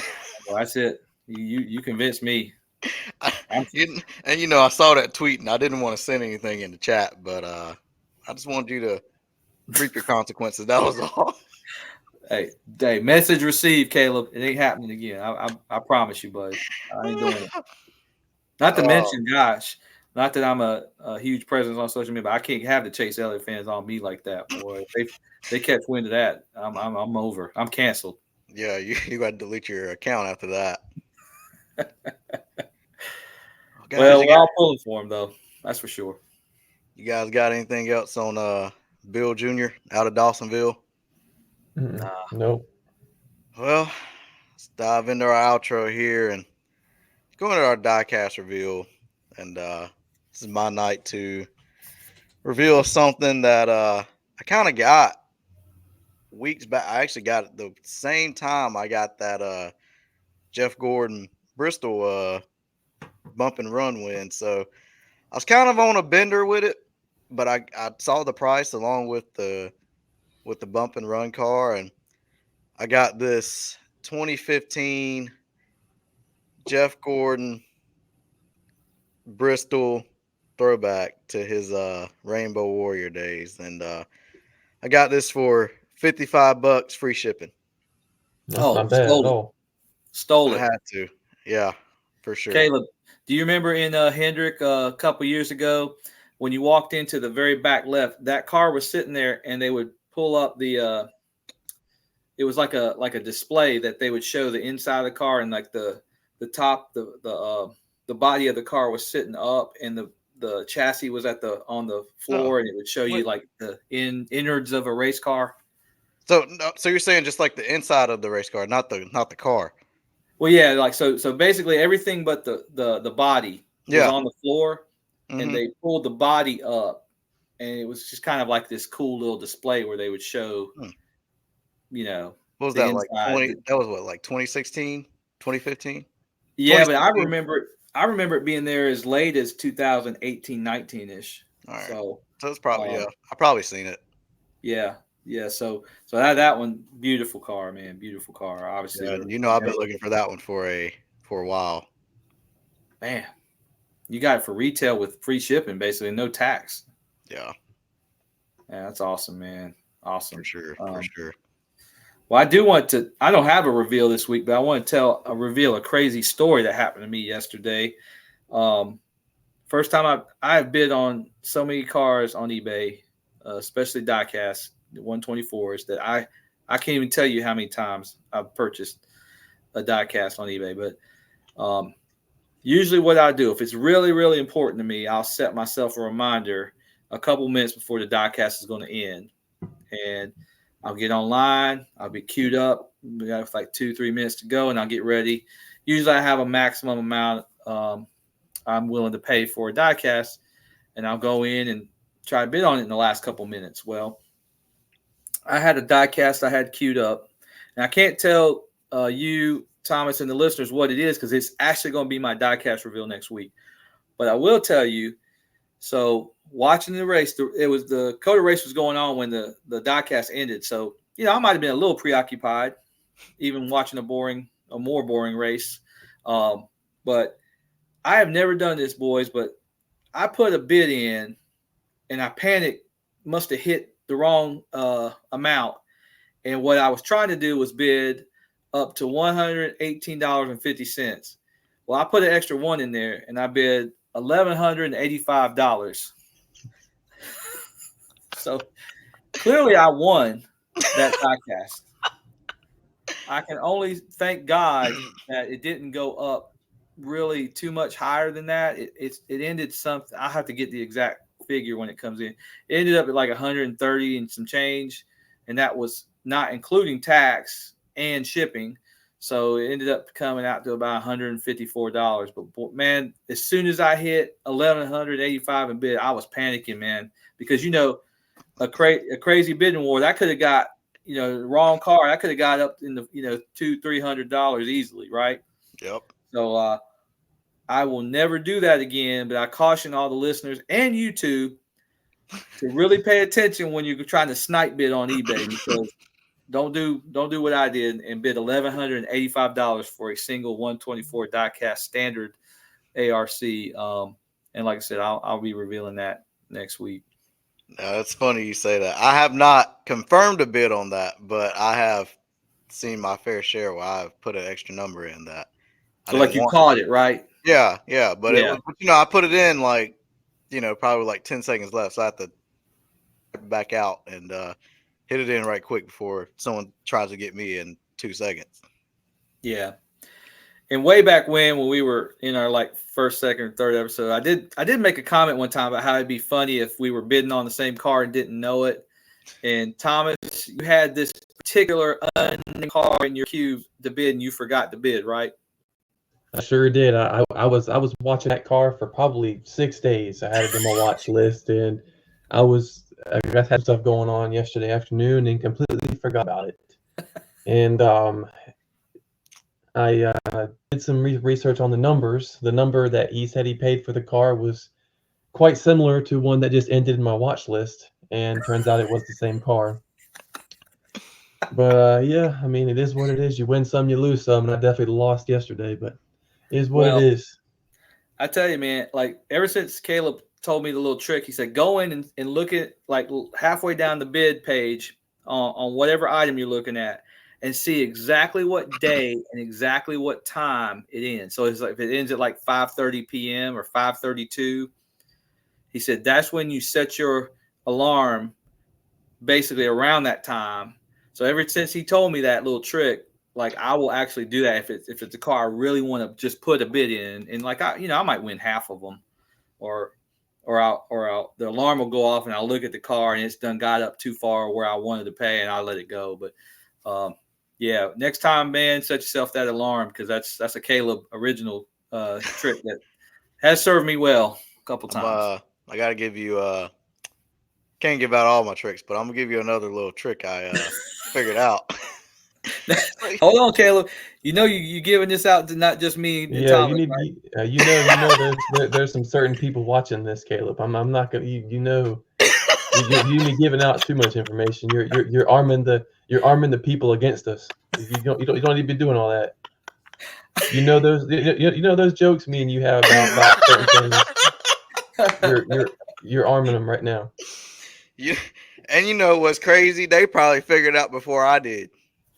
that's it. You convinced me. I saw that tweet, and I didn't want to send anything in the chat, but I just wanted you to reap your consequences. That was all. Hey, message received, Kaleb. It ain't happening again. I promise you, bud. I ain't doing it. Not to Oh, mention, gosh, not that I'm a huge presence on social media, but I can't have the Chase Elliott fans on me like that, boy. If they catch wind of that, I'm over. I'm canceled. yeah, you got to delete your account after that. Oh, guys, Well, we're all pulling for him, though. That's for sure. you guys got anything else on Bill Jr. out of Dawsonville? Nah. Nope. Well, let's dive into our outro here and go into our diecast reveal. And this is my night to reveal something that I kind of got weeks back. I actually got it the same time I got that Jeff Gordon Bristol bump and run win. So I was kind of on a bender with it, but I saw the price along with the bump and run car, and I got this 2015 Jeff Gordon Bristol throwback to his Rainbow Warrior days, and I got this for $55 free shipping. That's not bad at all. Stole I it. had to, yeah, for sure. Kaleb, do you remember in Hendrick a couple years ago when you walked into the very back left, that car was sitting there and they would pull up the it was like a display that they would show the inside of the car, and like the top, the body of the car was sitting up and the chassis was on the floor, and it would show you like the innards of a race car. So you're saying just like the inside of the race car, not the car. Well, yeah, like so basically everything but the body was on the floor, and they pulled the body up, and it was just kind of like this cool little display where they would show, you know, what was that, like 20? That was what, like 2016, 2015? Yeah, but I remember it being there as late as 2018, 19-ish. All right. So it's probably I probably seen it. Yeah. So that one, beautiful car, man, beautiful car. Obviously, yeah, I've been looking for that one for a while. Man, you got it for retail with free shipping, basically, no tax. Yeah. Yeah, that's awesome, man. Awesome. For sure. For sure. Well, I don't have a reveal this week, but I want to reveal a crazy story that happened to me yesterday. First time I've bid on so many cars on eBay, especially diecast 124s, that I can't even tell you how many times I've purchased a diecast on eBay. But usually what I do, if it's really, really important to me, I'll set myself a reminder a couple minutes before the diecast is going to end. And I'll get online. I'll be queued up. We got like 2-3 minutes to go, and I'll get ready. Usually I have a maximum amount I'm willing to pay for a diecast, and I'll go in and try to bid on it in the last couple minutes. Well, I had a diecast I had queued up, and I can't tell you, Thomas, and the listeners what it is because it's actually going to be my diecast reveal next week. But I will tell you, so watching the race, it was the COTA race was going on when the diecast ended. So, I might have been a little preoccupied, even watching a more boring race. But I have never done this, boys, but I put a bid in and I panicked, must have hit the wrong amount. And what I was trying to do was bid up to $118.50. Well, I put an extra one in there and I bid $1,185. So clearly I won that diecast. I can only thank God that it didn't go up really too much higher than that. It ended something. I have to get the exact figure when it comes in. It ended up at like 130 and some change, and that was not including tax and shipping. So it ended up coming out to about $154. But man, as soon as I hit $1,185 in bid, I was panicking, man, because a crazy bidding war that could have got the wrong car. I could have got up in the $200-$300 easily, right? Yep. So I will never do that again. But I caution all the listeners and you two to really pay attention when you're trying to snipe bid on eBay, because don't do what I did and bid $1,185 for a single 124 diecast standard ARC. And like I said, I'll be revealing that next week. It's funny you say that. I have not confirmed a bid on that, but I have seen my fair share where I've put an extra number in that I So like didn't you want. caught it, right? Yeah, but it Yeah. was, I put it in like, probably like 10 seconds left, so I had to back out and hit it in right quick before someone tries to get me in 2 seconds. Yeah. And way back when we were in our like first, second, or third episode, I did make a comment one time about how it'd be funny if we were bidding on the same car and didn't know it. And Thomas, you had this particular unnamed car in your queue to bid, and you forgot to bid, right? I sure did. I was watching that car for probably 6 days. I had it in my watch list, and I guess had stuff going on yesterday afternoon and completely forgot about it. And I did some research on the numbers. The number that he said he paid for the car was quite similar to one that just ended in my watch list, and turns out it was the same car. But yeah, I mean, it is what it is. You win some, you lose some, and I definitely lost yesterday, but it is what it Well, is. I tell you, man, like ever since Kaleb told me the little trick, he said, go in and look at like halfway down the bid page on whatever item you're looking at and see exactly what day and exactly what time it ends. So it's like if it ends at like 5:30 p.m. or 5:32, he said that's when you set your alarm basically around that time. So ever since he told me that little trick, like I will actually do that if it's a car I really want to just put a bid in, and like I might win half of them, or the alarm will go off and I'll look at the car and it's done got up too far where I wanted to pay and I'll let it go. But yeah, next time, man, set yourself that alarm because that's a Kaleb original trick that has served me well a couple times. I gotta give you can't give out all my tricks, but I'm gonna give you another little trick I figured out. Hold on, Kaleb. You know you giving this out to not just me and Yeah, Thomas, right? there's some certain people watching this, Caleb. I'm not gonna you giving out too much information. You're arming the people against us. You don't need to be doing all that. Those jokes me and you have about certain things. You're arming them right now. You, and you know what's crazy? They probably figured it out before I did.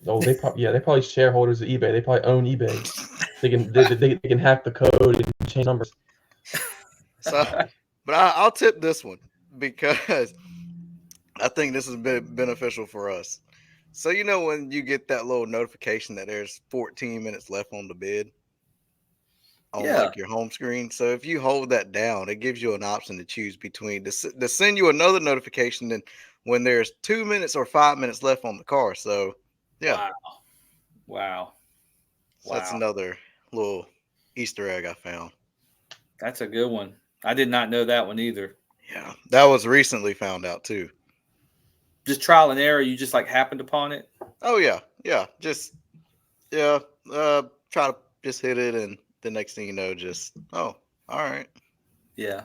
Oh, they're probably shareholders of eBay. They probably own eBay. They can hack the code and change numbers. So, but I'll tip this one because I think this has been beneficial for us. So when you get that little notification that there's 14 minutes left on the bid on Yeah. like your home screen. So if you hold that down, it gives you an option to choose between to send you another notification than when there's 2 minutes or 5 minutes left on the car. So yeah, Wow. so that's another little Easter egg I found. That's a good one. I did not know that one either. Yeah, that was recently found out too. Just trial and error. You just like happened upon it. Oh yeah, just try to just hit it, and the next thing you know, just all right. Yeah.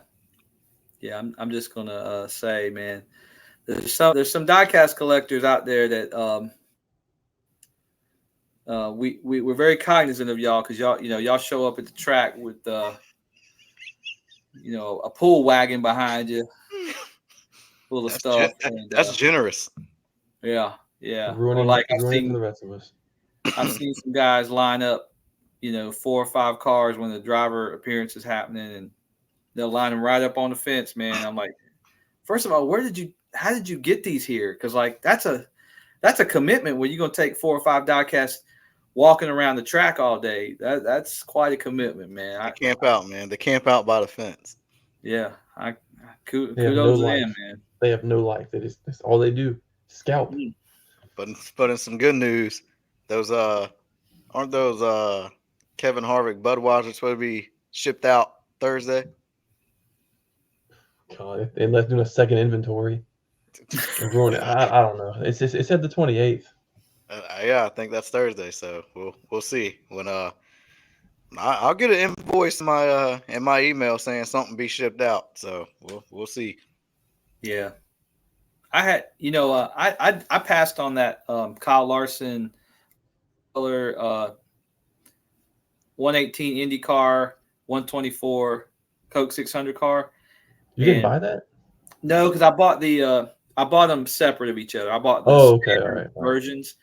I'm just gonna say, man, there's some diecast collectors out there that we're very cognizant of y'all because y'all show up at the track with a pull wagon behind you full of stuff. And That's generous. Yeah. Ruining, Or like ruining for the rest of us. I've seen some guys line up, 4 or 5 cars when the driver appearance is happening, and they'll line them right up on the fence, man. I'm like, first of all, how did you get these here? Because like that's a commitment where you're gonna take 4 or 5 diecasts walking around the track all day. That's quite a commitment, man. They camp out, man. They camp out by the fence. Yeah, kudos no to life. them, man. They have no life. That's all they do. Scalp. But in some good news, those aren't those Kevin Harvick Budweiser supposed to be shipped out Thursday? God, they left doing a second inventory. And ruin it. I don't know. It said the 28th. Yeah, I think that's Thursday. So we'll see when I'll get an invoice in my email saying something be shipped out. So we'll see. Yeah, I had I passed on that Kyle Larson color 118 IndyCar 124 Coke 600 car. You didn't buy that? No, because I bought them separate of each other. I bought the Okay, all standard right. All right. versions.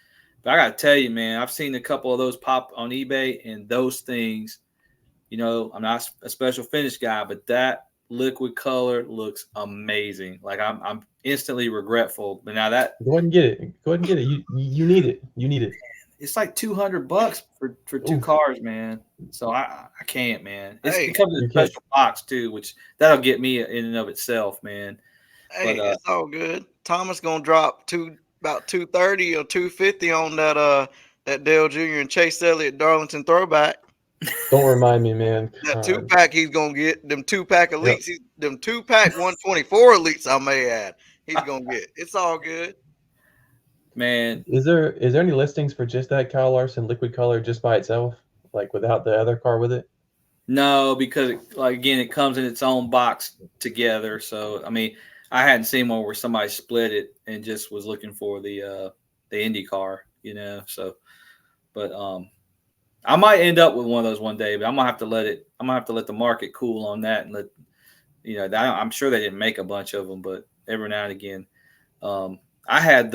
But I gotta tell you, man, I've seen a couple of those pop on eBay, and those things, I'm not a special finish guy, but that liquid color looks amazing. Like I'm instantly regretful. But now that Go ahead and get it. Go ahead and get it. You need it. You need it. it's like $200 for two Oof. cars, man. So I can't, man. It Hey, comes in a You can't. special box too, which that'll get me in and of itself, man. hey, But it's all good. Thomas gonna drop about 230 or 250 on that Dale Jr. and Chase Elliott Darlington throwback. Don't remind me, man. That two God. pack he's gonna get. Them 2-pack Yep. elites. Them 2-pack 124 elites. I may add. He's gonna get. It's all good. man, Is there any listings for just that Kyle Larson liquid color just by itself, like without the other car with it? no, because it comes in its own box together. So I mean, I hadn't seen one where somebody split it and just was looking for the Indy car, So, but I might end up with one of those one day, but I'm gonna have to let the market cool on that and I'm sure they didn't make a bunch of them, but every now and again, I had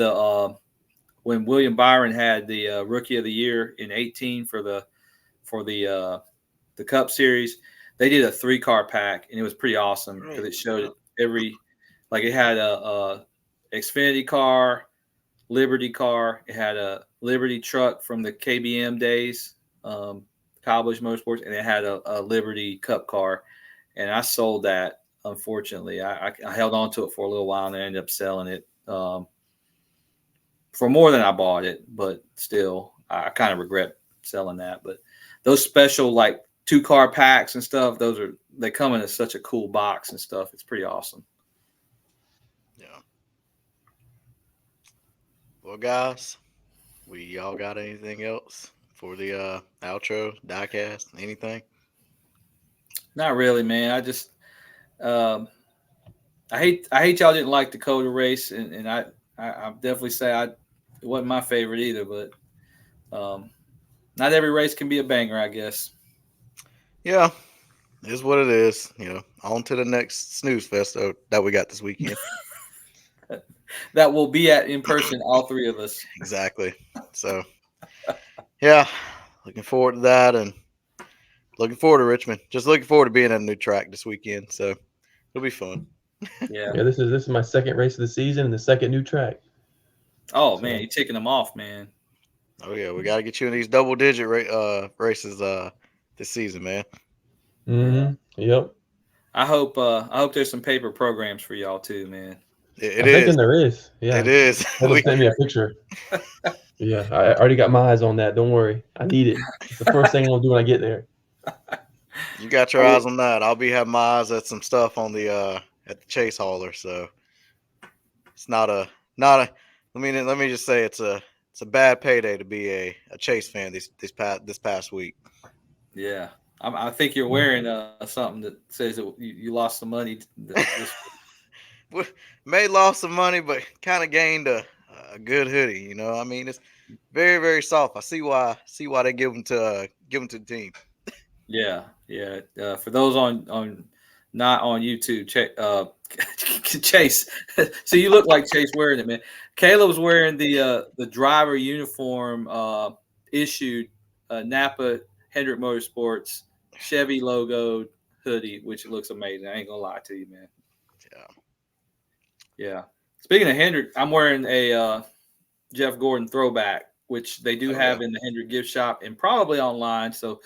when William Byron had the Rookie of the Year in 2018 for the Cup Series. They did a 3-car pack, and it was pretty awesome because it showed it had a Xfinity car, Liberty car. It had a Liberty truck from the KBM days, Kyle Busch Motorsports, and it had a Liberty Cup car. And I sold that. Unfortunately, I held on to it for a little while and I ended up selling it for more than I bought it. But still, I kind of regret selling that. But those special like 2-car packs and stuff, they come in such a cool box and stuff. It's pretty awesome. Yeah. Well, guys, we all got anything else for the outro, diecast, anything? Not really, man. I just I hate y'all didn't like the COTA race, and I definitely say it wasn't my favorite either. But not every race can be a banger, I guess. Yeah, is what it is. On to the next snooze fest that we got this weekend. That will be at in person, all three of us. Exactly. So, yeah, looking forward to that and looking forward to Richmond. Just looking forward to being at a new track this weekend. So it'll be fun. Yeah. Yeah, this is my second race of the season and the second new track. Oh man, you're taking them off, man. Oh yeah, we got to get you in these double-digit races this season, man. Mm-hmm. Yep. I hope there's some paper programs for y'all too, man. It I'm is. thinking there is. Yeah. It is. Kaleb sent me a picture. Yeah, I already got my eyes on that. Don't worry. I need it. It's the first thing I'm gonna do when I get there. You got your eyes on that. I'll be having my eyes at some stuff on the at the chase hauler. So it's not a. Let me just say it's a bad payday to be a Chase fan this past week. Yeah, I think you're wearing something that says that you lost some money. May lost some money, but kind of gained a good hoodie. I mean, it's very, very soft. I see why they give them to the team. Yeah. For those on not on YouTube, Chase. So you look like Chase wearing it, man. Kaleb's wearing the driver uniform issued Napa Hendrick Motorsports Chevy logo hoodie, which looks amazing. I ain't gonna lie to you, man. Yeah. Speaking of Hendrick, I'm wearing a Jeff Gordon throwback, which they do have in the Hendrick gift shop and probably online. So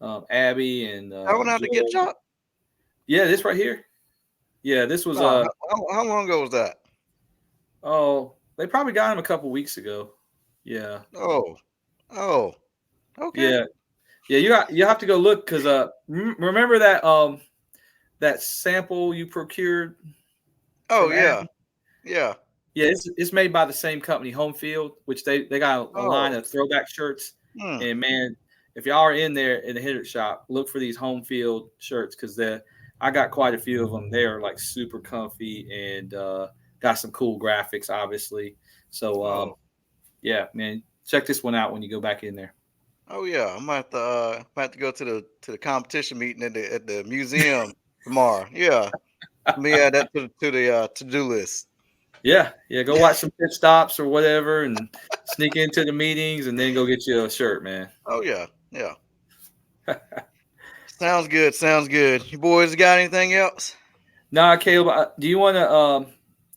Abby and I went out to gift shop. Yeah, this right here. Yeah, this was how long ago was that? Oh, they probably got him a couple weeks ago. Yeah. Oh, okay. Yeah. You have to go look because remember that sample you procured. Oh yeah, Abby? Yeah. Yeah, it's made by the same company, Home Field, which they got a line of throwback shirts. And man, if y'all are in there in the Hendrick shop, look for these Home Field shirts because I got quite a few of them. They are like super comfy and got some cool graphics, obviously. So yeah, man, check this one out when you go back in there. Oh yeah, I'm gonna have to go to the competition meeting at the museum tomorrow. Yeah. Let me add that to the to-do list. Yeah. Go watch some pit stops or whatever, and sneak into the meetings, and then go get you a shirt, man. Oh yeah. Sounds good. Sounds good. You boys got anything else? Nah, Caleb, do you want to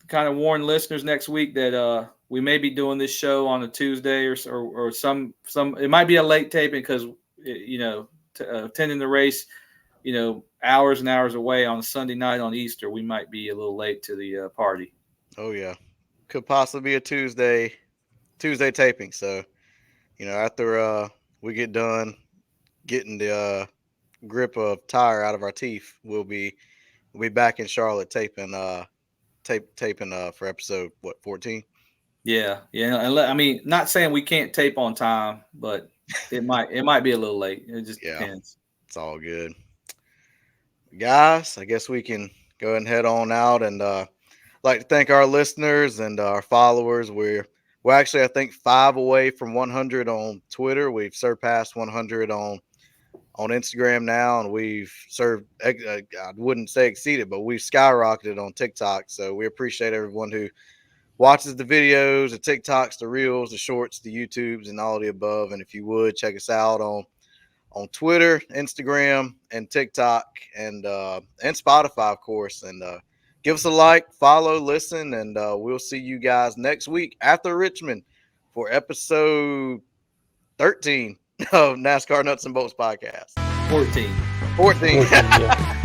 kind of warn listeners next week that we may be doing this show on a Tuesday or some it might be a late taping because attending the race, hours and hours away on a Sunday night on Easter, we might be a little late to the party. Oh yeah, could possibly be a Tuesday taping. So after we get done getting the grip of tire out of our teeth, we'll be back in Charlotte taping for episode 14. Yeah. I mean, not saying we can't tape on time, but it might be a little late. It just depends. It's all good, guys. I guess we can go ahead and head on out, and like to thank our listeners and our followers. We're actually, I think, 5 away from 100 on Twitter. We've surpassed 100 on Instagram now, and we've I wouldn't say exceeded, but we've skyrocketed on TikTok. So we appreciate everyone who watches the videos, the TikToks, the Reels, the Shorts, the YouTubes, and all of the above. And if you would, check us out on Twitter, Instagram, and TikTok, and Spotify, of course. And give us a like, follow, listen, and we'll see you guys next week after Richmond for episode 13 of NASCAR Nuts and Bolts podcast. 14. 14. Yeah.